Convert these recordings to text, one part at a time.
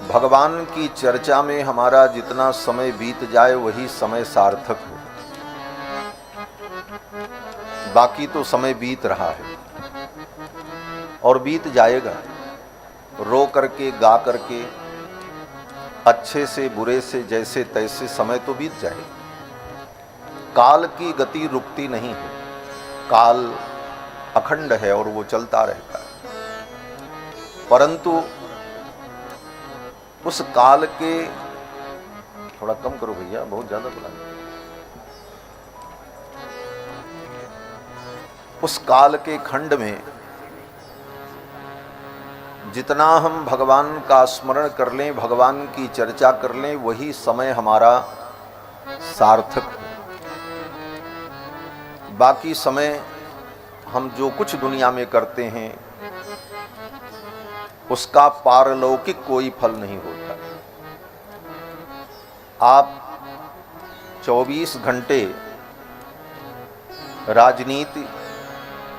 भगवान की चर्चा में हमारा जितना समय बीत जाए वही समय सार्थक हो। बाकी तो समय बीत रहा है और बीत जाएगा। रो करके गा करके अच्छे से बुरे से जैसे तैसे समय तो बीत जाएगा। काल की गति रुकती नहीं है, काल अखंड है और वो चलता रहता है। परंतु उस काल के, थोड़ा कम करो भैया, बहुत ज्यादा बुला। उस काल के खंड में जितना हम भगवान का स्मरण कर लें, भगवान की चर्चा कर लें, वही समय हमारा सार्थक है। बाकी समय हम जो कुछ दुनिया में करते हैं उसका पारलौकिक कोई फल नहीं होता। आप 24 घंटे राजनीति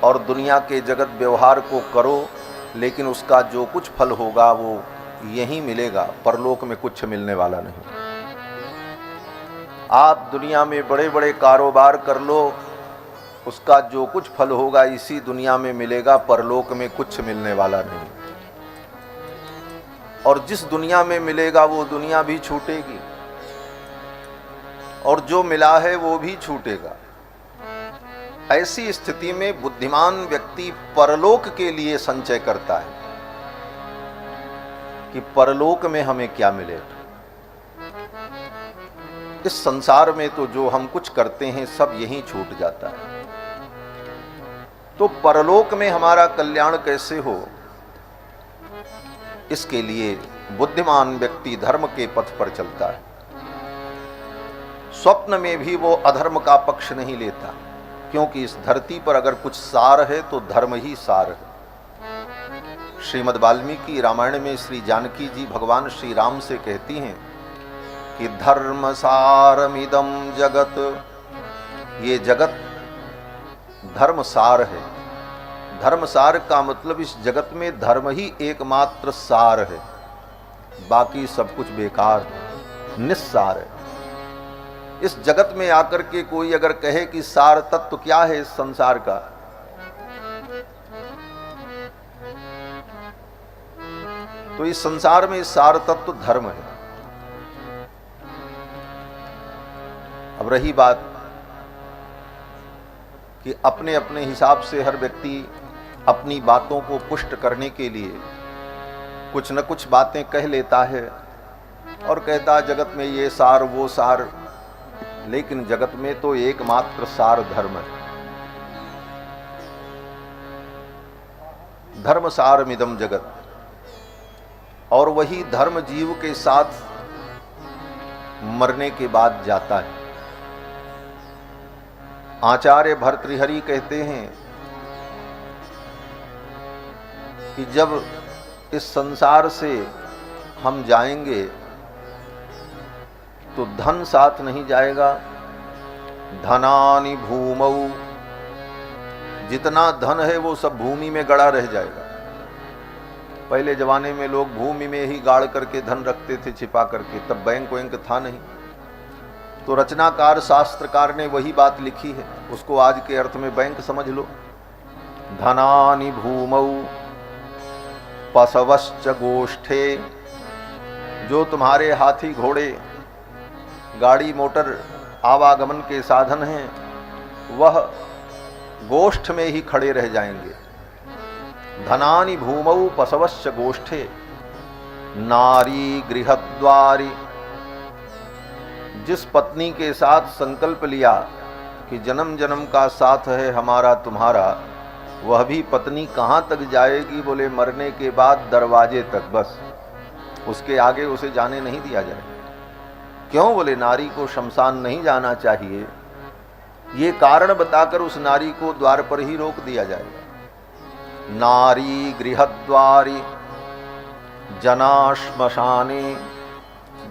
और दुनिया के जगत व्यवहार को करो, लेकिन उसका जो कुछ फल होगा वो यहीं मिलेगा, परलोक में कुछ मिलने वाला नहीं। आप दुनिया में बड़े बड़े कारोबार कर लो, उसका जो कुछ फल होगा इसी दुनिया में मिलेगा, परलोक में कुछ मिलने वाला नहीं। और जिस दुनिया में मिलेगा वो दुनिया भी छूटेगी और जो मिला है वो भी छूटेगा। ऐसी स्थिति में बुद्धिमान व्यक्ति परलोक के लिए संचय करता है कि परलोक में हमें क्या मिलेगा। इस संसार में तो जो हम कुछ करते हैं सब यहीं छूट जाता है। तो परलोक में हमारा कल्याण कैसे हो, इसके लिए बुद्धिमान व्यक्ति धर्म के पथ पर चलता है। स्वप्न में भी वो अधर्म का पक्ष नहीं लेता, क्योंकि इस धरती पर अगर कुछ सार है तो धर्म ही सार है। श्रीमद् वाल्मीकि रामायण में श्री जानकी जी भगवान श्री राम से कहती हैं कि धर्म सारमिदं जगत, ये जगत धर्म सार है। धर्म सार का मतलब इस जगत में धर्म ही एकमात्र सार है, बाकी सब कुछ बेकार निस्सार है। इस जगत में आकर के कोई अगर कहे कि सार तत्व क्या है इस संसार का, तो इस संसार में सार तत्व धर्म है। अब रही बात कि अपने अपने हिसाब से हर व्यक्ति अपनी बातों को पुष्ट करने के लिए कुछ न कुछ बातें कह लेता है और कहता है जगत में ये सार वो सार, लेकिन जगत में तो एकमात्र सार धर्म है। धर्म सारमिदं जगत, और वही धर्म जीव के साथ मरने के बाद जाता है। आचार्य भर्तृहरि कहते हैं कि जब इस संसार से हम जाएंगे तो धन साथ नहीं जाएगा। धनानि भूमौ, जितना धन है वो सब भूमि में गड़ा रह जाएगा। पहले जमाने में लोग भूमि में ही गाड़ करके धन रखते थे छिपा करके, तब बैंक वैंक था नहीं। तो रचनाकार शास्त्रकार ने वही बात लिखी है, उसको आज के अर्थ में बैंक समझ लो। धनानि भूमौ पशवश्च गोष्ठे, जो तुम्हारे हाथी घोड़े गाड़ी मोटर आवागमन के साधन हैं वह गोष्ठ में ही खड़े रह जाएंगे। धनानि भूमौ पशवश्च गोष्ठे नारी गृहद्वारी, जिस पत्नी के साथ संकल्प लिया कि जन्म जन्म का साथ है हमारा तुम्हारा, वह भी पत्नी कहाँ तक जाएगी, बोले मरने के बाद दरवाजे तक, बस उसके आगे उसे जाने नहीं दिया जाएगा। क्यों, बोले नारी को शमशान नहीं जाना चाहिए, ये कारण बताकर उस नारी को द्वार पर ही रोक दिया जाएगा। नारी गृहद्वारी जना श्मशाने,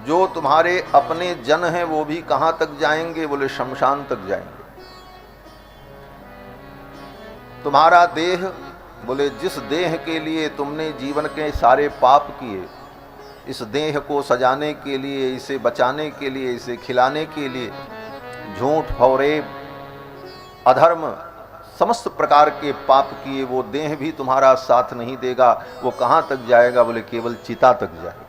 जो तुम्हारे अपने जन हैं वो भी कहाँ तक जाएंगे, बोले शमशान तक जाएंगे। तुम्हारा देह, बोले जिस देह के लिए तुमने जीवन के सारे पाप किए इस देह को सजाने के लिए, इसे बचाने के लिए, इसे खिलाने के लिए झूठ, फौरेब, अधर्म, समस्त प्रकार के पाप किए, वो देह भी तुम्हारा साथ नहीं देगा। वो कहाँ तक जाएगा? बोले केवल चिता तक जाएगा।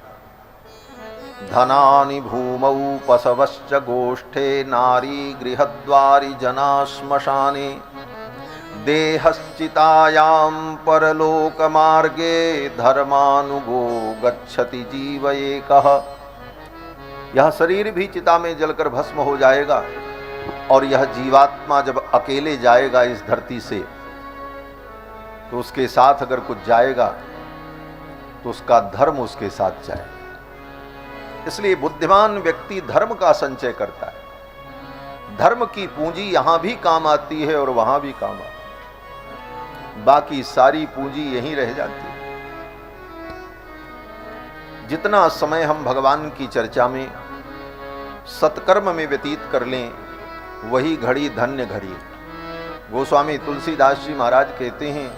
धनानि भूमौ पशवश्च गोष्ठे, नारी गृहद्वारि जना श्मशाने, देहश्चितायां परलोक मार्गे, धर्मानुगो गच्छति जीव एकः। यह शरीर भी चिता में जलकर भस्म हो जाएगा और यह जीवात्मा जब अकेले जाएगा इस धरती से, तो उसके साथ अगर कुछ जाएगा तो उसका धर्म उसके साथ जाएगा। इसलिए बुद्धिमान व्यक्ति धर्म का संचय करता है। धर्म की पूंजी यहां भी काम आती है और वहां भी काम आती है, बाकी सारी पूंजी यहीं रह जाती है। जितना समय हम भगवान की चर्चा में, सत्कर्म में व्यतीत कर लें, वही घड़ी धन्य घड़ी। गोस्वामी तुलसीदास जी महाराज कहते हैं,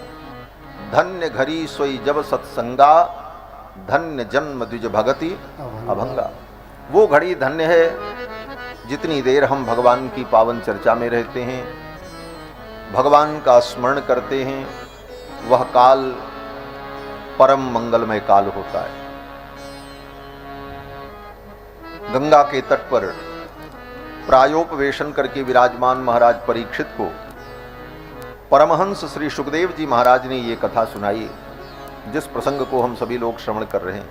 धन्य घड़ी सोई जब सत्संगा, धन्य जन्म द्विज भगति अभंगा। वो घड़ी धन्य है जितनी देर हम भगवान की पावन चर्चा में रहते हैं, भगवान का स्मरण करते हैं। वह काल परम मंगलमय काल होता है। गंगा के तट पर प्रायोपवेशन करके विराजमान महाराज परीक्षित को परमहंस श्री सुखदेव जी महाराज ने ये कथा सुनाई, जिस प्रसंग को हम सभी लोग श्रवण कर रहे हैं।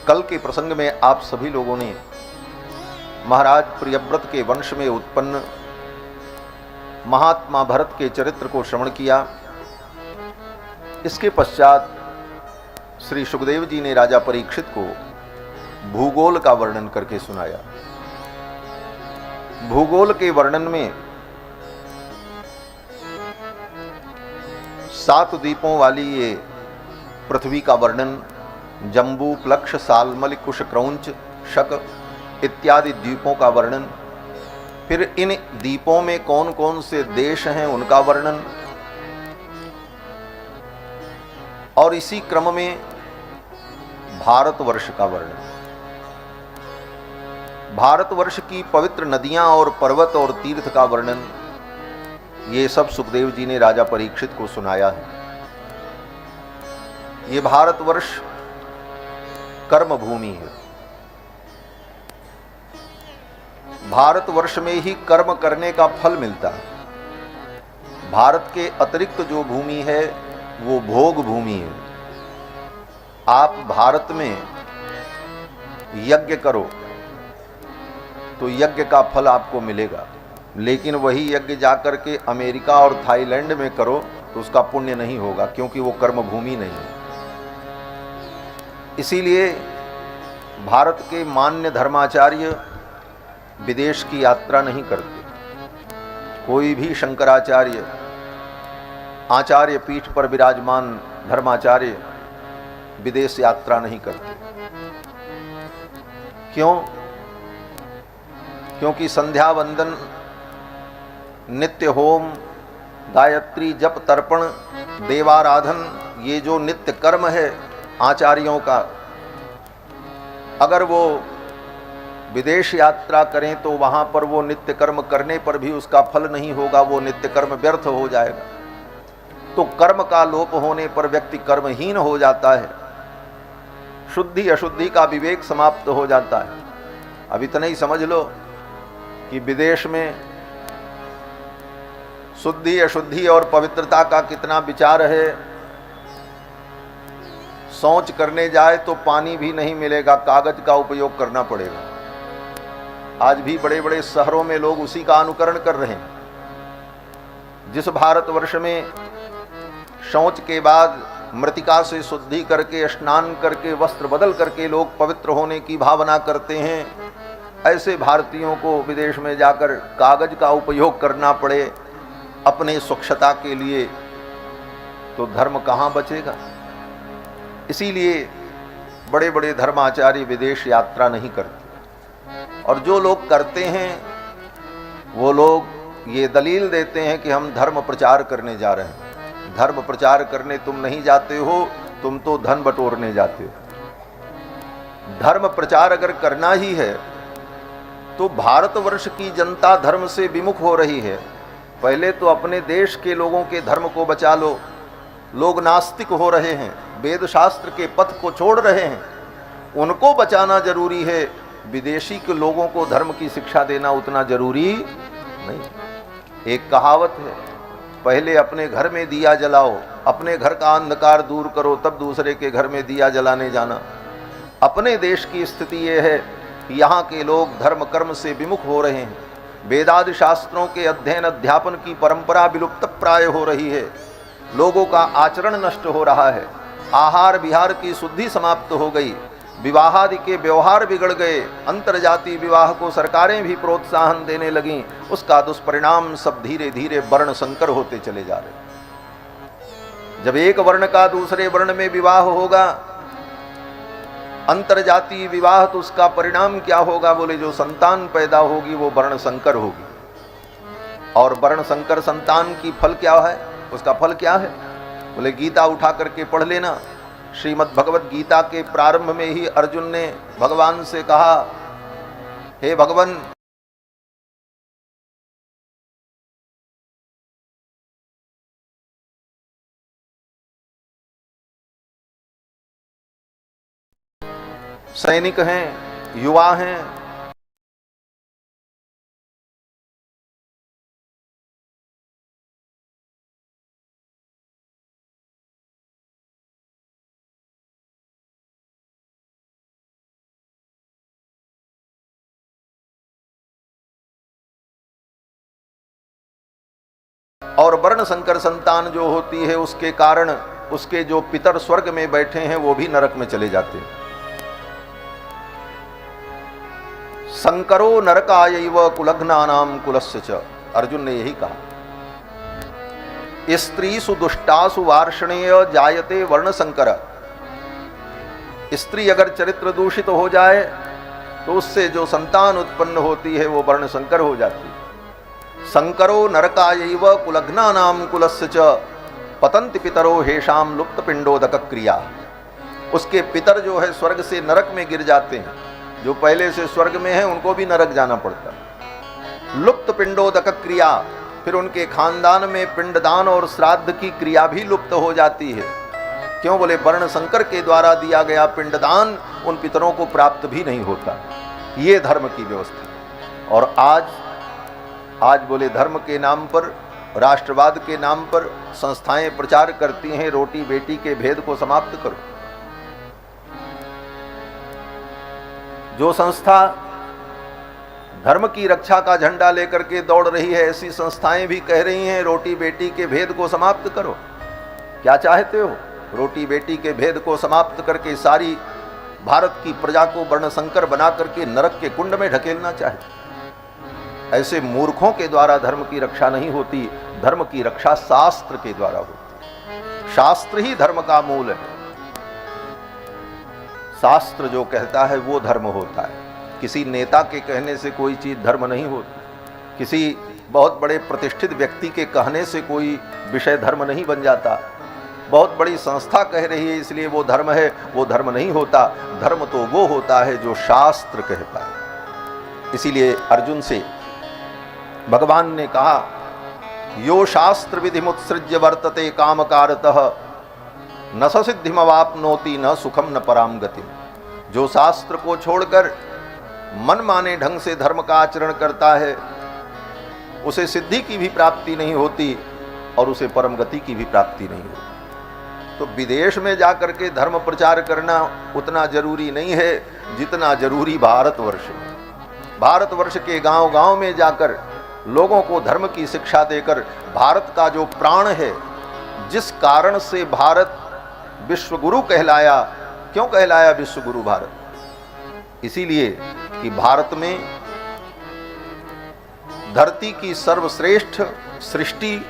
कल के प्रसंग में आप सभी लोगों ने महाराज प्रियव्रत के वंश में उत्पन्न महात्मा भरत के चरित्र को श्रवण किया। इसके पश्चात श्री सुखदेव जी ने राजा परीक्षित को भूगोल का वर्णन करके सुनाया। भूगोल के वर्णन में 7 द्वीपों वाली ये पृथ्वी का वर्णन, जम्बू, प्लक्ष, सालमल, कुश, क्रौंच, शक इत्यादि द्वीपों का वर्णन, फिर इन द्वीपों में कौन कौन से देश हैं उनका वर्णन, और इसी क्रम में भारतवर्ष का वर्णन। भारतवर्ष की पवित्र नदियां और पर्वत और तीर्थ का वर्णन, ये सब सुखदेव जी ने राजा परीक्षित को सुनाया है। ये भारतवर्ष कर्म भूमि है। भारतवर्ष में ही कर्म करने का फल मिलता है। भारत के अतिरिक्त जो भूमि है वो भोग भूमि है। आप भारत में यज्ञ करो तो यज्ञ का फल आपको मिलेगा, लेकिन वही यज्ञ जाकर के अमेरिका और थाईलैंड में करो तो उसका पुण्य नहीं होगा, क्योंकि वो कर्म भूमि नहीं है। इसीलिए भारत के मान्य धर्माचार्य विदेश की यात्रा नहीं करते। कोई भी शंकराचार्य, आचार्य पीठ पर विराजमान धर्माचार्य विदेश यात्रा नहीं करते। क्यों? क्योंकि संध्या वंदन, नित्य होम, गायत्री जप, तर्पण, देवाराधन, ये जो नित्य कर्म है आचार्यों का, अगर वो विदेश यात्रा करें तो वहां पर वो नित्य कर्म करने पर भी उसका फल नहीं होगा, वो नित्य कर्म व्यर्थ हो जाएगा। तो कर्म का लोप होने पर व्यक्ति कर्महीन हो जाता है, शुद्धि अशुद्धि का विवेक समाप्त हो जाता है। अब इतना ही समझ लो कि विदेश में शुद्धि अशुद्धि और पवित्रता का कितना विचार है। शौच करने जाए तो पानी भी नहीं मिलेगा, कागज का उपयोग करना पड़ेगा। आज भी बड़े बड़े शहरों में लोग उसी का अनुकरण कर रहे हैं। जिस भारतवर्ष में शौच के बाद मृतिका से शुद्धि करके, स्नान करके, वस्त्र बदल करके लोग पवित्र होने की भावना करते हैं, ऐसे भारतीयों को विदेश में जाकर कागज का उपयोग करना पड़े अपने स्वच्छता के लिए, तो धर्म कहाँ बचेगा। इसीलिए बड़े बड़े धर्माचार्य विदेश यात्रा नहीं करते, और जो लोग करते हैं वो लोग ये दलील देते हैं कि हम धर्म प्रचार करने जा रहे हैं। धर्म प्रचार करने तुम नहीं जाते हो, तुम तो धन बटोरने जाते हो। धर्म प्रचार अगर करना ही है तो भारतवर्ष की जनता धर्म से विमुख हो रही है। पहले तो अपने देश के लोगों के धर्म को बचा लो। लोग नास्तिक हो रहे हैं, वेद शास्त्र के पथ को छोड़ रहे हैं, उनको बचाना जरूरी है। विदेशी के लोगों को धर्म की शिक्षा देना उतना जरूरी नहीं। एक कहावत है, पहले अपने घर में दिया जलाओ, अपने घर का अंधकार दूर करो, तब दूसरे के घर में दिया जलाने जाना। अपने देश की स्थिति ये है कि यहाँ के लोग धर्म कर्म से विमुख हो रहे हैं। वेदादि शास्त्रों के अध्ययन अध्यापन की परंपरा विलुप्त प्राय हो रही है। लोगों का आचरण नष्ट हो रहा है। आहार विहार की शुद्धि समाप्त हो गई। विवाहादि के व्यवहार बिगड़ गए। अंतरजातीय विवाह को सरकारें भी प्रोत्साहन देने लगीं। उसका दुष्परिणाम सब धीरे धीरे वर्ण संकर होते चले जा रहे। जब एक वर्ण का दूसरे वर्ण में विवाह होगा, अंतरजातीय विवाह, तो उसका परिणाम क्या होगा? बोले जो संतान पैदा होगी वो वर्ण संकर होगी। और वर्ण संकर संतान की फल क्या है? उसका फल क्या है? बोले गीता उठा करके पढ़ लेना। श्रीमद् भगवत गीता के प्रारंभ में ही अर्जुन ने भगवान से कहा, हे भगवान, सैनिक हैं, युवा हैं, और वर्ण संकर संतान जो होती है उसके कारण उसके जो पितर स्वर्ग में बैठे हैं वो भी नरक में चले जाते हैं। संकरो नरकायैव कुलघ्नानाम कुलस्य च, अर्जुन ने यही कहा। स्त्रीसु दुष्टासु वार्ष्णेय जायते वर्ण संकर। स्त्री अगर चरित्र दूषित हो जाए तो उससे जो संतान उत्पन्न होती है वो वर्ण संकर हो जाती है। संकरो नरकायैव कुलघ्नानाम कुलस्य च पतन्ति पितरो हेषाम लुप्त पिंडोदक क्रिया। उसके पितर जो है स्वर्ग से नरक में गिर जाते हैं। जो पहले से स्वर्ग में है उनको भी नरक जाना पड़ता है। लुप्त पिंडोदक क्रिया, फिर उनके खानदान में पिंडदान और श्राद्ध की क्रिया भी लुप्त हो जाती है। क्यों? बोले वर्ण संकर के द्वारा दिया गया पिंडदान उन पितरों को प्राप्त भी नहीं होता। ये धर्म की व्यवस्था। और आज बोले धर्म के नाम पर, राष्ट्रवाद के नाम पर संस्थाएं प्रचार करती हैं, रोटी बेटी के भेद को समाप्त करो। जो संस्था धर्म की रक्षा का झंडा लेकर के दौड़ रही है, ऐसी संस्थाएं भी कह रही हैं रोटी बेटी के भेद को समाप्त करो। क्या चाहते हो? रोटी बेटी के भेद को समाप्त करके सारी भारत की प्रजा को वर्ण संकर बना करके नरक के कुंड में ढकेलना चाहते। ऐसे मूर्खों के द्वारा धर्म की रक्षा नहीं होती। धर्म की रक्षा शास्त्र के द्वारा होती। शास्त्र ही धर्म का मूल है। शास्त्र जो कहता है वो धर्म होता है। किसी नेता के कहने से कोई चीज धर्म नहीं होती। किसी बहुत बड़े प्रतिष्ठित व्यक्ति के कहने से कोई विषय धर्म नहीं बन जाता। बहुत बड़ी संस्था कह रही है इसलिए वो धर्म है, वो धर्म नहीं होता। धर्म तो वो होता है जो शास्त्र कहता है। इसीलिए अर्जुन से भगवान ने कहा, यो शास्त्र विधिमुत्सृज्य वर्तते कामकारतः न स सिद्धिमवाप्नोति न सुखम न पराम गति। जो शास्त्र को छोड़कर मन माने ढंग से धर्म का आचरण करता है उसे सिद्धि की भी प्राप्ति नहीं होती और उसे परम गति की भी प्राप्ति नहीं होती। तो विदेश में जाकर के धर्म प्रचार करना उतना जरूरी नहीं है जितना जरूरी भारतवर्ष में। भारतवर्ष के गांव गांव में जाकर लोगों को धर्म की शिक्षा देकर भारत का जो प्राण है, जिस कारण से भारत विश्वगुरु कहलाया। क्यों कहलाया विश्वगुरु भारत? इसीलिए कि भारत में धरती की सर्वश्रेष्ठ सृष्टि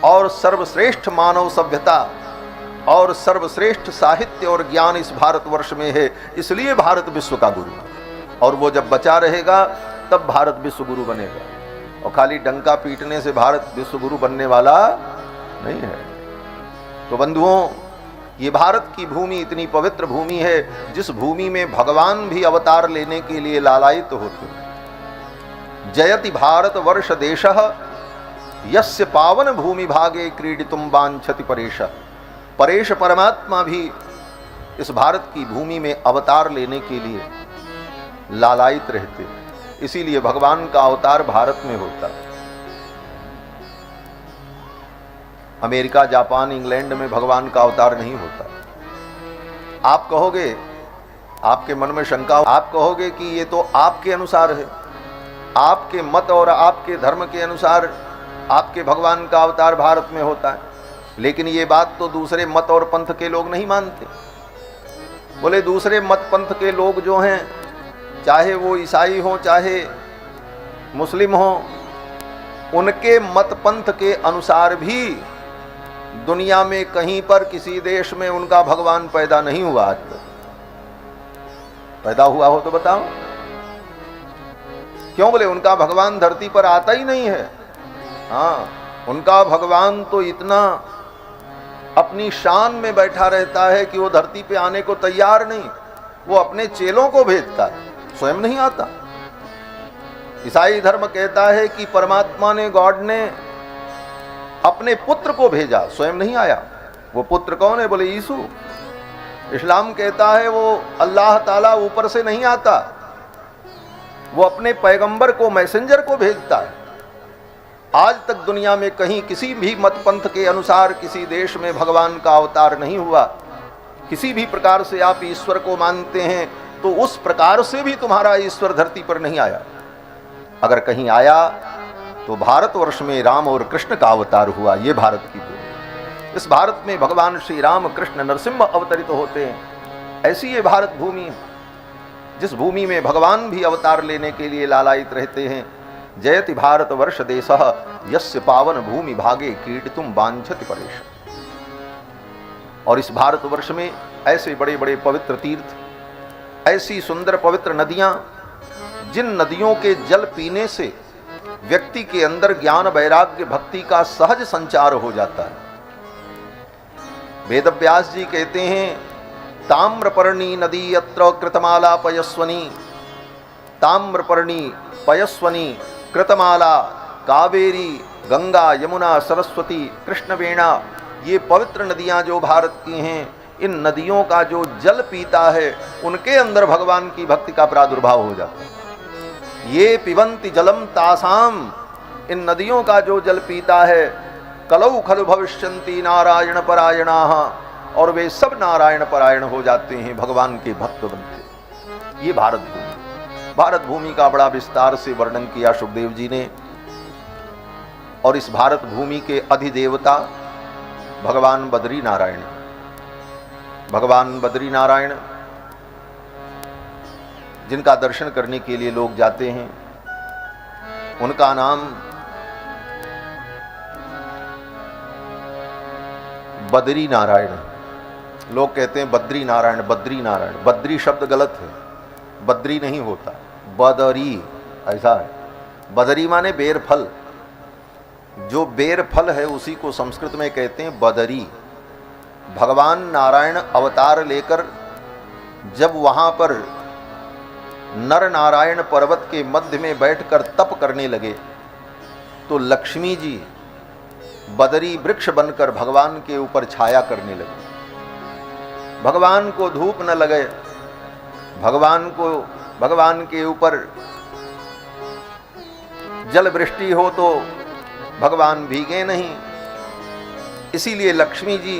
और सर्वश्रेष्ठ मानव सभ्यता और सर्वश्रेष्ठ साहित्य और ज्ञान इस भारतवर्ष में है। इसलिए भारत विश्व का गुरु है। और वो जब बचा रहेगा तब भारत विश्वगुरु बनेगा। और खाली डंका पीटने से भारत विश्वगुरु बनने वाला नहीं है। तो बंधुओं, ये भारत की भूमि इतनी पवित्र भूमि है जिस भूमि में भगवान भी अवतार लेने के लिए लालायित होते हैं। जयति भारत वर्ष देशः यस्य पावन भूमि भागे क्रीडितुम वांछति परेश। परेश परमात्मा भी इस भारत की भूमि में अवतार लेने के लिए लालायित रहते, इसीलिए भगवान का अवतार भारत में होता। अमेरिका, जापान, इंग्लैंड में भगवान का अवतार नहीं होता। आप कहोगे, आपके मन में शंका, आप कहोगे कि ये तो आपके अनुसार है, आपके मत और आपके धर्म के अनुसार आपके भगवान का अवतार भारत में होता है। लेकिन ये बात तो दूसरे मत और पंथ के लोग नहीं मानते। बोले दूसरे मत पंथ के लोग जो हैं, चाहे वो ईसाई हो चाहे मुस्लिम हो, उनके मत पंथ के अनुसार भी दुनिया में कहीं पर किसी देश में उनका भगवान पैदा नहीं हुआ। आज तक पैदा हुआ हो तो बताओ। क्यों? बोले उनका भगवान धरती पर आता ही नहीं है। हाँ, उनका भगवान तो इतना अपनी शान में बैठा रहता है कि वो धरती पे आने को तैयार नहीं। वो अपने चेलों को भेजता है, स्वयं नहीं आता। ईसाई धर्म कहता है कि परमात्मा ने, गॉड ने अपने पुत्र को भेजा, स्वयं नहीं आया। वो पुत्र कौन है? बोले यीशु। इस्लाम कहता है वो अल्लाह ताला ऊपर से नहीं आता, वो अपने पैगंबर को, मैसेंजर को भेजता है। आज तक दुनिया में कहीं किसी भी मत पंथ के अनुसार किसी देश में भगवान का अवतार नहीं हुआ। किसी भी प्रकार से आप ईश्वर को मानते हैं तो उस प्रकार से भी तुम्हारा ईश्वर धरती पर नहीं आया। अगर कहीं आया तो भारतवर्ष में राम और कृष्ण का अवतार हुआ। ये भारत की भूमि, इस भारत में भगवान श्री राम कृष्ण नरसिंह अवतरित होते हैं। ऐसी ये भारत भूमि है जिस भूमि में भगवान भी अवतार लेने के लिए लालायित रहते हैं। जयति भारत वर्ष देशः यस्य पावन भूमि भागे क्रीडितुम वांछति परेश। और इस भारतवर्ष में ऐसे बड़े बड़े पवित्र तीर्थ, ऐसी सुंदर पवित्र नदियां, जिन नदियों के जल पीने से व्यक्ति के अंदर ज्ञान, वैराग्य, भक्ति का सहज संचार हो जाता है। वेदव्यास जी कहते हैं, ताम्रपर्णी नदी यत्र कृतमाला पयस्वनी, ताम्रपर्णी पयस्वनी कृतमाला कावेरी गंगा यमुना सरस्वती कृष्णवेणा। ये पवित्र नदियां जो भारत की हैं, इन नदियों का जो जल पीता है उनके अंदर भगवान की भक्ति का प्रादुर्भाव हो जाता है। ये पिबंति जलम तासाम, इन नदियों का जो जल पीता है, कलौ खलु भविष्यन्ति नारायण परायणाः, और वे सब नारायण परायण हो जाते हैं, भगवान के भक्त बनते। ये भारत भूमि, भारत भूमि का बड़ा विस्तार से वर्णन किया सुखदेव जी ने। और इस भारत भूमि के अधिदेवता भगवान बद्री नारायण। भगवान बद्री नारायण जिनका दर्शन करने के लिए लोग जाते हैं, उनका नाम बद्री नारायण। लोग कहते हैं बद्री नारायण, बद्री नारायण। बद्री शब्द गलत है, बद्री नहीं होता, बदरी ऐसा है। बदरी माने बेर फल, जो बेर फल है उसी को संस्कृत में कहते हैं बदरी। भगवान नारायण अवतार लेकर जब वहाँ पर नर नारायण पर्वत के मध्य में बैठकर तप करने लगे तो लक्ष्मी जी बदरी वृक्ष बनकर भगवान के ऊपर छाया करने लगे। भगवान को धूप न लगे, भगवान के ऊपर जल वृष्टि हो तो भगवान भीगे नहीं, इसीलिए लक्ष्मी जी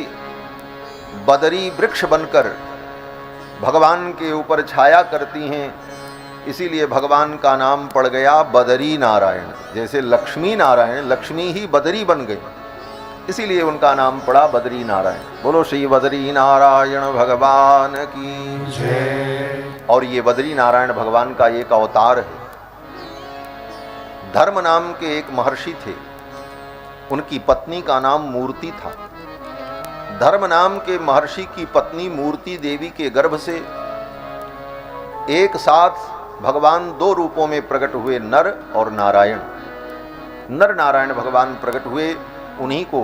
बदरी वृक्ष बनकर भगवान के ऊपर छाया करती हैं। इसीलिए भगवान का नाम पड़ गया बदरी नारायण। जैसे लक्ष्मी नारायण, लक्ष्मी ही बदरी बन गई, इसीलिए उनका नाम पड़ा बदरी नारायण। बोलो श्री बदरी नारायण भगवान की जय। और ये बदरी नारायण भगवान का एक अवतार है। धर्म नाम के एक महर्षि थे, उनकी पत्नी का नाम मूर्ति था। धर्म नाम के महर्षि की पत्नी मूर्ति देवी के गर्भ से एक साथ भगवान दो रूपों में प्रकट हुए, नर और नारायण। नर नारायण भगवान प्रकट हुए, उन्हीं को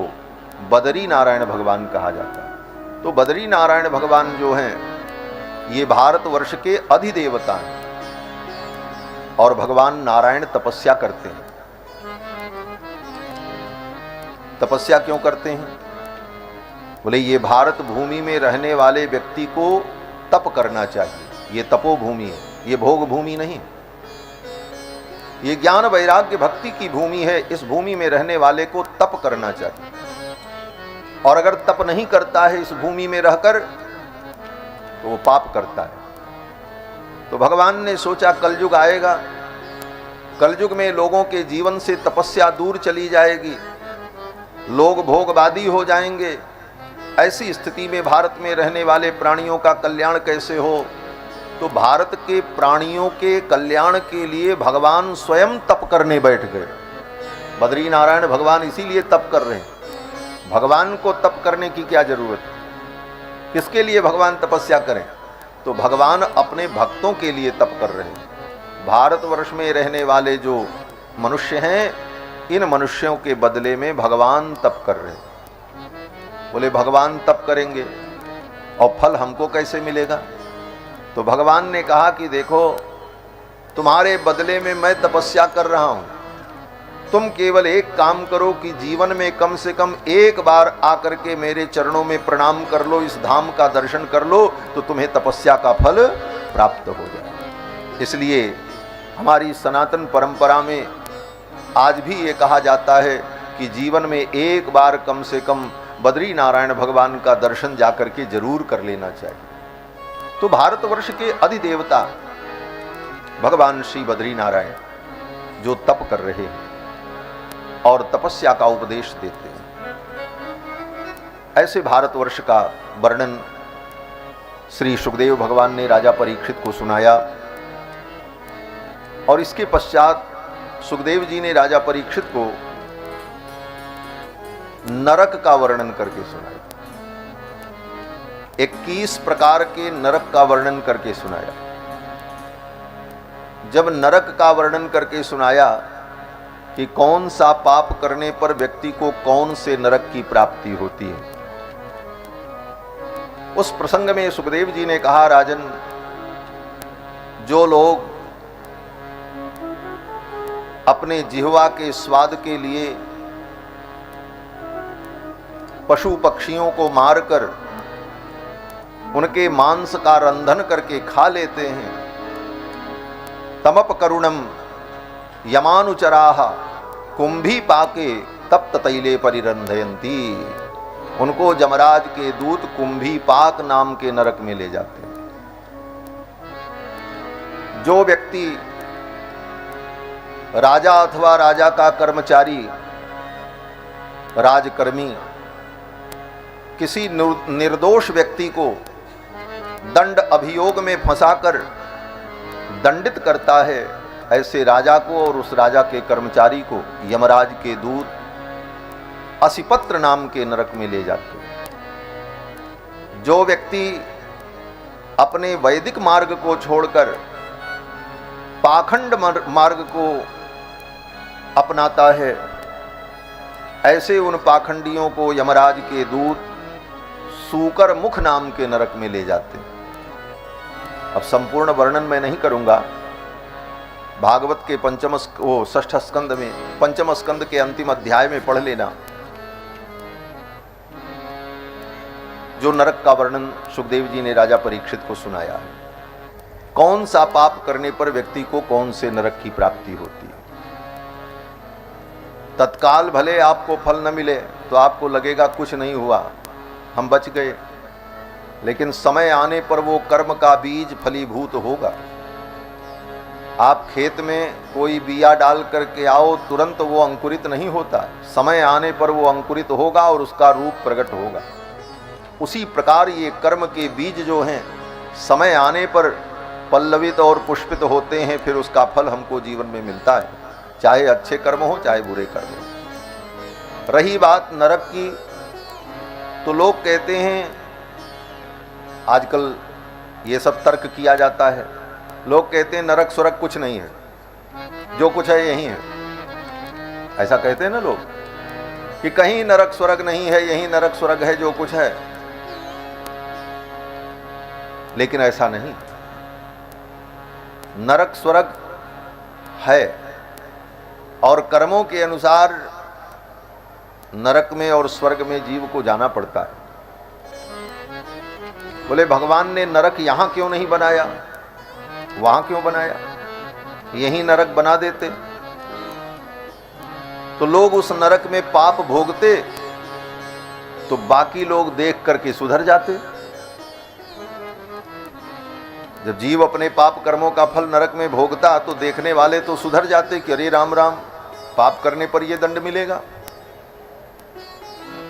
बदरी नारायण भगवान कहा जाता है। तो बद्री नारायण भगवान जो हैं ये भारतवर्ष के अधिदेवता हैं और भगवान नारायण तपस्या करते हैं। तपस्या क्यों करते हैं? बोले ये भारत भूमि में रहने वाले व्यक्ति को तप करना चाहिए। ये तपोभूमि है, ये भोग भूमि नहीं। ये ज्ञान वैराग्य भक्ति की भूमि है। इस भूमि में रहने वाले को तप करना चाहिए, और अगर तप नहीं करता है इस भूमि में रहकर तो वो पाप करता है। तो भगवान ने सोचा कलयुग आएगा, कलयुग में लोगों के जीवन से तपस्या दूर चली जाएगी, लोग भोगवादी हो जाएंगे। ऐसी स्थिति में भारत में रहने वाले प्राणियों का कल्याण कैसे हो? तो भारत के प्राणियों के कल्याण के लिए भगवान स्वयं तप करने बैठ गए। बद्री नारायण भगवान इसीलिए तप कर रहे हैं। भगवान को तप करने की क्या जरूरत है? किसके लिए भगवान तपस्या करें? तो भगवान अपने भक्तों के लिए तप कर रहे हैं। भारतवर्ष में रहने वाले जो मनुष्य हैं, इन मनुष्यों के बदले में भगवान तप कर रहे हैं। बोले भगवान तप करेंगे और फल हमको कैसे मिलेगा? तो भगवान ने कहा कि देखो, तुम्हारे बदले में मैं तपस्या कर रहा हूं। तुम केवल एक काम करो कि जीवन में कम से कम एक बार आकर के मेरे चरणों में प्रणाम कर लो, इस धाम का दर्शन कर लो, तो तुम्हें तपस्या का फल प्राप्त हो जाए। इसलिए हमारी सनातन परंपरा में आज भी ये कहा जाता है कि जीवन में एक बार कम से कम बद्री नारायण भगवान का दर्शन जाकर के जरूर कर लेना चाहिए। तो भारतवर्ष के अधिदेवता भगवान श्री बद्री नारायण जो तप कर रहे हैं और तपस्या का उपदेश देते हैं, ऐसे भारतवर्ष का वर्णन श्री सुखदेव भगवान ने राजा परीक्षित को सुनाया। और इसके पश्चात सुखदेव जी ने राजा परीक्षित को नरक का वर्णन करके सुनाया। 21 प्रकार के नरक का वर्णन करके सुनाया। जब नरक का वर्णन करके सुनाया कि कौन सा पाप करने पर व्यक्ति को कौन से नरक की प्राप्ति होती है, उस प्रसंग में सुखदेव जी ने कहा, राजन, जो लोग अपने जिह्वा के स्वाद के लिए पशु पक्षियों को मारकर उनके मांस का रंधन करके खा लेते हैं, तमप करुणम यमानुचराः कुंभी पाके तप्त तैले परिरंधयंती, उनको जमराज के दूत कुंभी पाक नाम के नरक में ले जाते हैं। जो व्यक्ति राजा अथवा राजा का कर्मचारी, राजकर्मी किसी निर्दोष व्यक्ति को दंड अभियोग में फंसाकर दंडित करता है, ऐसे राजा को और उस राजा के कर्मचारी को यमराज के दूत असिपत्र नाम के नरक में ले जाते हैं। जो व्यक्ति अपने वैदिक मार्ग को छोड़कर पाखंड मार्ग को अपनाता है, ऐसे उन पाखंडियों को यमराज के दूत सूकर मुख नाम के नरक में ले जाते हैं। अब संपूर्ण वर्णन मैं नहीं करूंगा। भागवत के षष्ठ स्कंद में, पंचम स्कंद के अंतिम अध्याय में पढ़ लेना, जो नरक का वर्णन सुखदेव जी ने राजा परीक्षित को सुनाया है। कौन सा पाप करने पर व्यक्ति को कौन से नरक की प्राप्ति होती है। तत्काल भले आपको फल न मिले तो आपको लगेगा कुछ नहीं हुआ, हम बच गए, लेकिन समय आने पर वो कर्म का बीज फलीभूत होगा। आप खेत में कोई बिया डाल करके आओ, तुरंत वो अंकुरित नहीं होता, समय आने पर वो अंकुरित होगा और उसका रूप प्रकट होगा। उसी प्रकार ये कर्म के बीज जो हैं, समय आने पर पल्लवित और पुष्पित होते हैं, फिर उसका फल हमको जीवन में मिलता है, चाहे अच्छे कर्म हो चाहे बुरे कर्म हो। रही बात नरक की, तो लोग कहते हैं, आजकल ये सब तर्क किया जाता है, लोग कहते हैं नरक स्वर्ग कुछ नहीं है, जो कुछ है यही है। ऐसा कहते हैं ना लोग कि कहीं नरक स्वर्ग नहीं है, यही नरक स्वर्ग है जो कुछ है। लेकिन ऐसा नहीं। नरक स्वर्ग है और कर्मों के अनुसार नरक में और स्वर्ग में जीव को जाना पड़ता है। बोले भगवान ने नरक यहां क्यों नहीं बनाया, वहां क्यों बनाया? यहीं नरक बना देते तो लोग उस नरक में पाप भोगते तो बाकी लोग देख करके सुधर जाते। जब जीव अपने पाप कर्मों का फल नरक में भोगता तो देखने वाले तो सुधर जाते कि अरे राम राम, पाप करने पर यह दंड मिलेगा।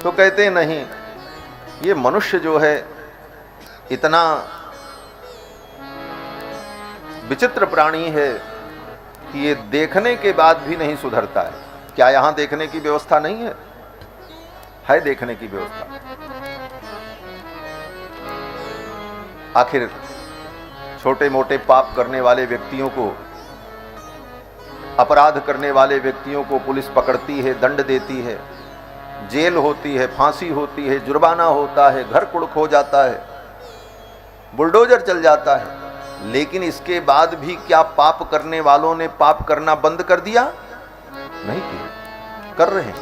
तो कहते नहीं, ये मनुष्य जो है इतना विचित्र प्राणी है कि ये देखने के बाद भी नहीं सुधरता है। क्या यहां देखने की व्यवस्था नहीं है? है देखने की व्यवस्था। आखिर छोटे मोटे पाप करने वाले व्यक्तियों को, अपराध करने वाले व्यक्तियों को पुलिस पकड़ती है, दंड देती है, जेल होती है, फांसी होती है, जुर्माना होता है, घर कुड़क हो जाता है, बुलडोजर चल जाता है। लेकिन इसके बाद भी क्या पाप करने वालों ने पाप करना बंद कर दिया? नहीं किया, कर रहे हैं।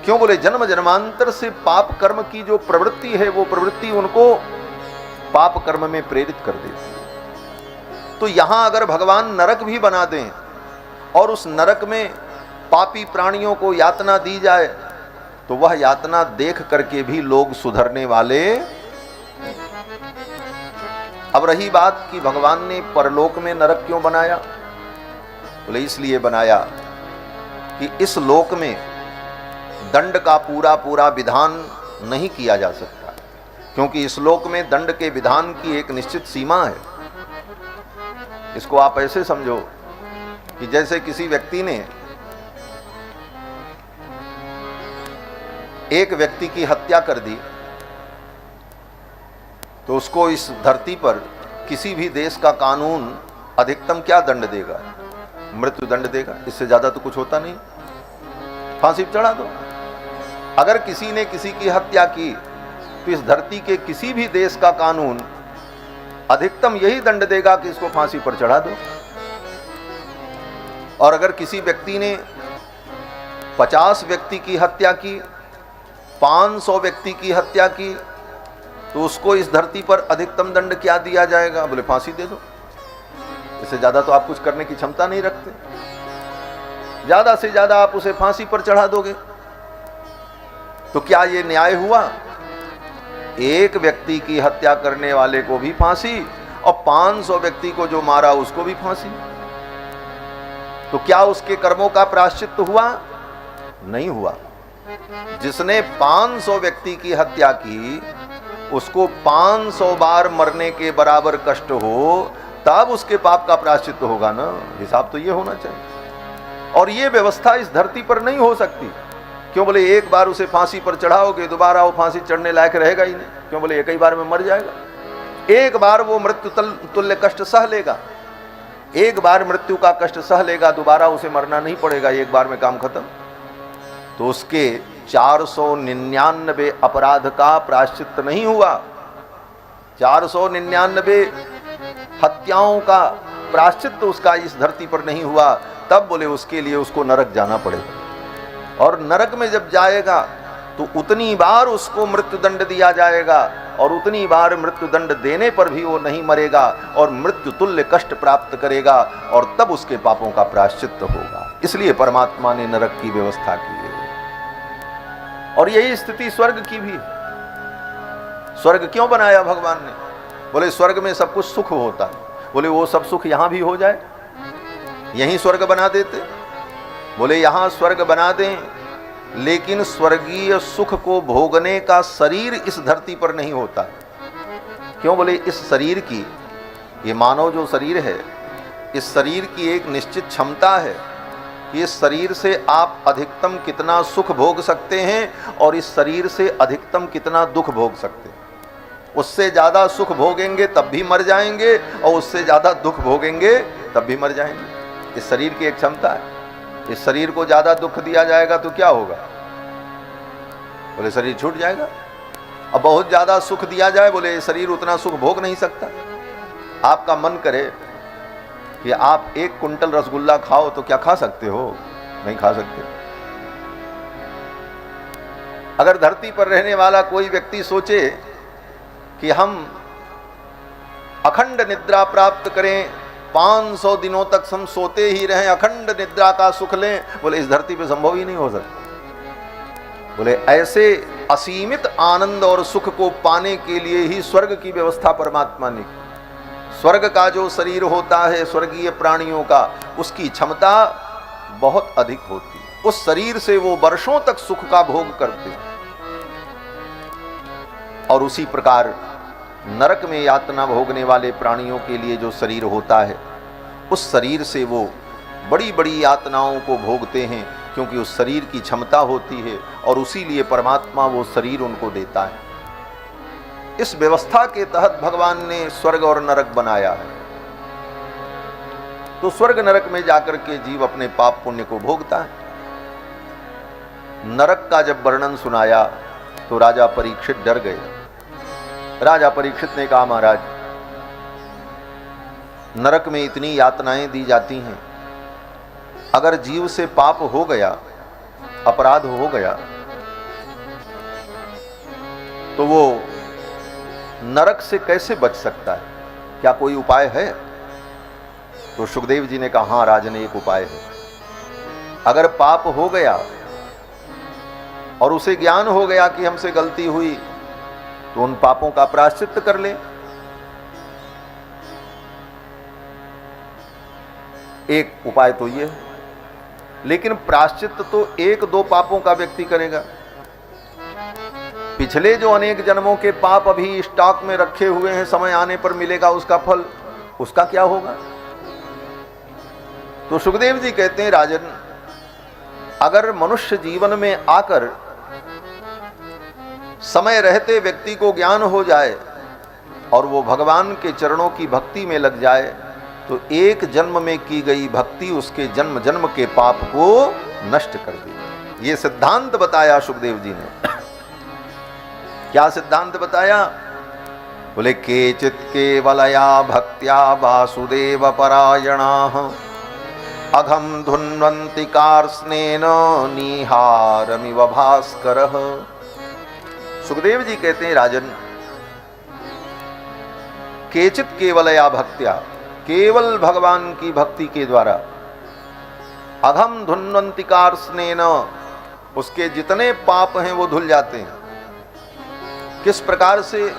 क्यों? बोले जन्म जन्मांतर से पाप कर्म की जो प्रवृत्ति है वो प्रवृत्ति उनको पाप कर्म में प्रेरित कर देती। तो यहां अगर भगवान नरक भी बना दें और उस नरक में पापी प्राणियों को यातना दी जाए तो वह यातना देख करके भी लोग सुधरने वाले। अब रही बात कि भगवान ने परलोक में नरक क्यों बनाया? बोले इसलिए बनाया कि इस लोक में दंड का पूरा पूरा विधान नहीं किया जा सकता, क्योंकि इस लोक में दंड के विधान की एक निश्चित सीमा है। इसको आप ऐसे समझो कि जैसे किसी व्यक्ति ने एक व्यक्ति की हत्या कर दी तो उसको इस धरती पर किसी भी देश का कानून अधिकतम क्या दंड देगा? मृत्यु दंड देगा। इससे ज्यादा तो कुछ होता नहीं, फांसी पर चढ़ा दो। अगर किसी ने किसी की हत्या की तो इस धरती के किसी भी देश का कानून अधिकतम यही दंड देगा कि इसको फांसी पर चढ़ा दो। और अगर किसी व्यक्ति ने 50 व्यक्ति की हत्या की, 500 व्यक्ति की हत्या की, तो उसको इस धरती पर अधिकतम दंड क्या दिया जाएगा? बोले फांसी दे दो। इससे ज्यादा तो आप कुछ करने की क्षमता नहीं रखते। ज्यादा से ज्यादा आप उसे फांसी पर चढ़ा दोगे। तो क्या ये न्याय हुआ? एक व्यक्ति की हत्या करने वाले को भी फांसी और 500 व्यक्ति को जो मारा उसको भी फांसी। तो क्या उसके कर्मों का प्रायश्चित्त हुआ? नहीं हुआ। जिसने 500 व्यक्ति की हत्या की उसको 500 बार मरने के बराबर कष्ट हो तब उसके पाप का प्रायश्चित्त होगा ना। हिसाब तो ये होना चाहिए। और ये व्यवस्था इस धरती पर नहीं हो सकती। क्यों? बोले एक बार उसे फांसी पर चढ़ाओगे दोबारा वो फांसी चढ़ने लायक रहेगा ही नहीं। क्यों? बोले एक ही बार में मर जाएगा। एक बार वो मृत्यु तुल्य कष्ट सह लेगा, एक बार मृत्यु का कष्ट सह लेगा, दोबारा उसे मरना नहीं पड़ेगा, एक बार में काम खत्म। तो उसके 499 अपराध का प्रायश्चित्त नहीं हुआ। 499 हत्याओं का प्रायश्चित्त उसका इस धरती पर नहीं हुआ। तब बोले उसके लिए उसको नरक जाना पड़ेगा। और नरक में जब जाएगा तो उतनी बार उसको मृत्यु दंड दिया जाएगा और उतनी बार मृत्यु दंड देने पर भी वो नहीं मरेगा और मृत्यु तुल्य कष्ट प्राप्त करेगा और तब उसके पापों का प्रायश्चित्त होगा। इसलिए परमात्मा ने नरक की व्यवस्था की है। और यही स्थिति स्वर्ग की भी। स्वर्ग क्यों बनाया भगवान ने? बोले स्वर्ग में सब कुछ सुख होता है। बोले वो सब सुख यहां भी हो जाए, यहीं स्वर्ग बना देते। बोले यहां स्वर्ग बना दें, लेकिन स्वर्गीय सुख को भोगने का शरीर इस धरती पर नहीं होता। क्यों? बोले इस शरीर की, ये मानव जो शरीर है, इस शरीर की एक निश्चित क्षमता है कि इस शरीर से आप अधिकतम कितना सुख भोग सकते हैं और इस शरीर से अधिकतम कितना दुख भोग सकते हैं। उससे ज़्यादा सुख भोगेंगे तब भी मर जाएंगे और उससे ज़्यादा दुख भोगेंगे तब भी मर जाएंगे। इस शरीर की एक क्षमता है। इस शरीर को ज़्यादा दुख दिया जाएगा तो क्या होगा? बोले शरीर छूट जाएगा। अब बहुत ज्यादा सुख दिया जाए, बोले शरीर उतना सुख भोग नहीं सकता। आपका मन करे कि आप 1 कुंटल रसगुल्ला खाओ तो क्या खा सकते हो? नहीं खा सकते। अगर धरती पर रहने वाला कोई व्यक्ति सोचे कि हम अखंड निद्रा प्राप्त करें, 500 दिनों तक हम सोते ही रहें, अखंड निद्रा का सुख लें, बोले इस धरती पे संभव ही नहीं हो सकता। बोले ऐसे असीमित आनंद और सुख को पाने के लिए ही स्वर्ग की व्यवस्था परमात्मा ने की। स्वर्ग का जो शरीर होता है स्वर्गीय प्राणियों का, उसकी क्षमता बहुत अधिक होती है। उस शरीर से वो वर्षों तक सुख का भोग करते हैं। और उसी प्रकार नरक में यातना भोगने वाले प्राणियों के लिए जो शरीर होता है, उस शरीर से वो बड़ी बड़ी यातनाओं को भोगते हैं, क्योंकि उस शरीर की क्षमता होती है और उसी लिए परमात्मा वो शरीर उनको देता है। इस व्यवस्था के तहत भगवान ने स्वर्ग और नरक बनाया है। तो स्वर्ग नरक में जाकर के जीव अपने पाप पुण्य को भोगता है। नरक का जब वर्णन सुनाया तो राजा परीक्षित डर गए। राजा परीक्षित ने कहा, महाराज नरक में इतनी यातनाएं दी जाती हैं, अगर जीव से पाप हो गया, अपराध हो गया, तो वो नरक से कैसे बच सकता है? क्या कोई उपाय है? तो सुखदेव जी ने कहा, हाँ राजन, एक उपाय है। अगर पाप हो गया और उसे ज्ञान हो गया कि हमसे गलती हुई, तो उन पापों का प्रायश्चित कर ले। एक उपाय तो ये है, लेकिन प्रायश्चित तो 1-2 पापों का व्यक्ति करेगा। पिछले जो अनेक जन्मों के पाप अभी स्टॉक में रखे हुए हैं, समय आने पर मिलेगा उसका फल, उसका क्या होगा? तो सुखदेव जी कहते हैं, राजन, अगर मनुष्य जीवन में आकर समय रहते व्यक्ति को ज्ञान हो जाए और वो भगवान के चरणों की भक्ति में लग जाए, तो एक जन्म में की गई भक्ति उसके जन्म जन्म के पाप को नष्ट कर देगी। ये सिद्धांत बताया सुखदेव जी ने। क्या सिद्धांत बताया? बोले केचित केवलया भक्त्या वासुदेव परायणाः अघम धुन्वन्ति कार्ष्णेन निहारमिव भास्करः। सुखदेव जी कहते हैं, राजन, केचित केवलया भक्त्या, केवल भगवान की भक्ति के द्वारा, अघम धुन्वन्ति कार्ष्णेन, उसके जितने पाप हैं वो धुल जाते हैं। किस प्रकार से?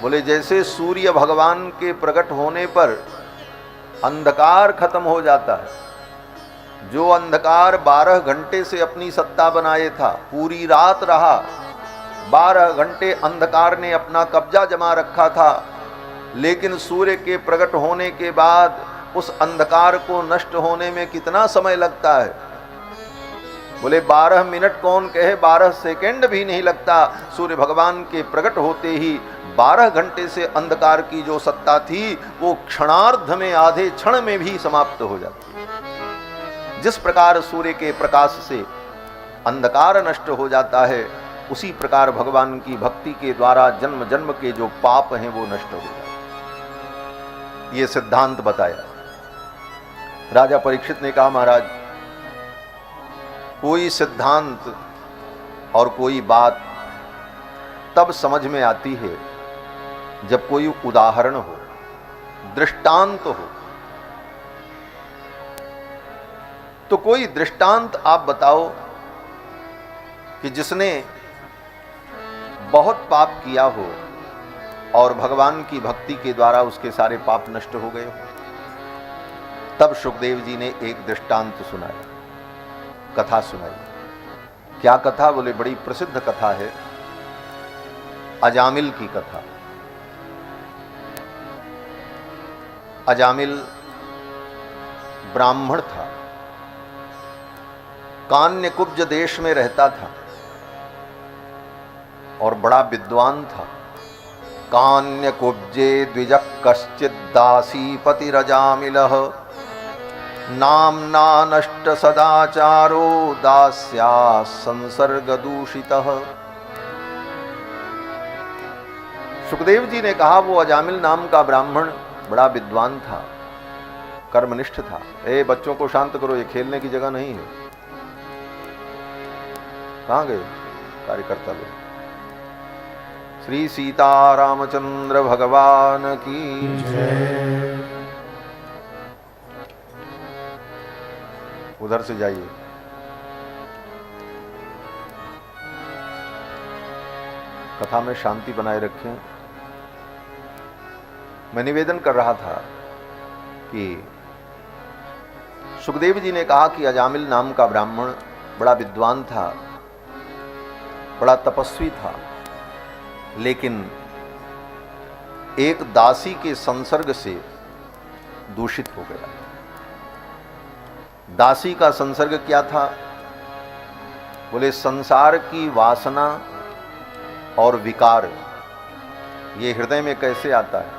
बोले जैसे सूर्य भगवान के प्रकट होने पर अंधकार खत्म हो जाता है। जो अंधकार 12 घंटे से अपनी सत्ता बनाए था, पूरी रात रहा, 12 घंटे अंधकार ने अपना कब्जा जमा रखा था, लेकिन सूर्य के प्रकट होने के बाद उस अंधकार को नष्ट होने में कितना समय लगता है? बोले 12 मिनट कौन कहे, 12 सेकंड भी नहीं लगता। सूर्य भगवान के प्रकट होते ही 12 घंटे से अंधकार की जो सत्ता थी वो क्षणार्ध में, आधे क्षण में भी समाप्त हो जाती। जिस प्रकार सूर्य के प्रकाश से अंधकार नष्ट हो जाता है, उसी प्रकार भगवान की भक्ति के द्वारा जन्म जन्म के जो पाप हैं वो नष्ट हो जाते। ये सिद्धांत बताया। राजा परीक्षित ने कहा, महाराज, कोई सिद्धांत और कोई बात तब समझ में आती है जब कोई उदाहरण हो, दृष्टांत हो। तो कोई दृष्टांत आप बताओ कि जिसने बहुत पाप किया हो और भगवान की भक्ति के द्वारा उसके सारे पाप नष्ट हो गए हो। तब सुखदेव जी ने एक दृष्टांत सुनाया, कथा सुनाई। क्या कथा? बोले बड़ी प्रसिद्ध कथा है, अजामिल की कथा। अजामिल ब्राह्मण था, कान्यकुब्ज देश में रहता था और बड़ा विद्वान था। कान्यकुब्जे द्विजः कश्चित् दासीपतिरजामिलः नाम्ना नष्ट सदाचारो दास्या संसर्ग दूषितः। सुखदेव जी ने कहा वो अजामिल नाम का ब्राह्मण बड़ा विद्वान था, कर्मनिष्ठ था। ए बच्चों को शांत करो, ये खेलने की जगह नहीं है। कहां गए कार्यकर्ता लोग? श्री सीता रामचंद्र भगवान की जय। उधर से जाइए। कथा में शांति बनाए रखें। मैं निवेदन कर रहा था कि सुखदेव जी ने कहा कि अजामिल नाम का ब्राह्मण बड़ा विद्वान था, बड़ा तपस्वी था, लेकिन एक दासी के संसर्ग से दूषित हो गया। दासी का संसर्ग क्या था? बोले संसार की वासना और विकार ये हृदय में कैसे आता है?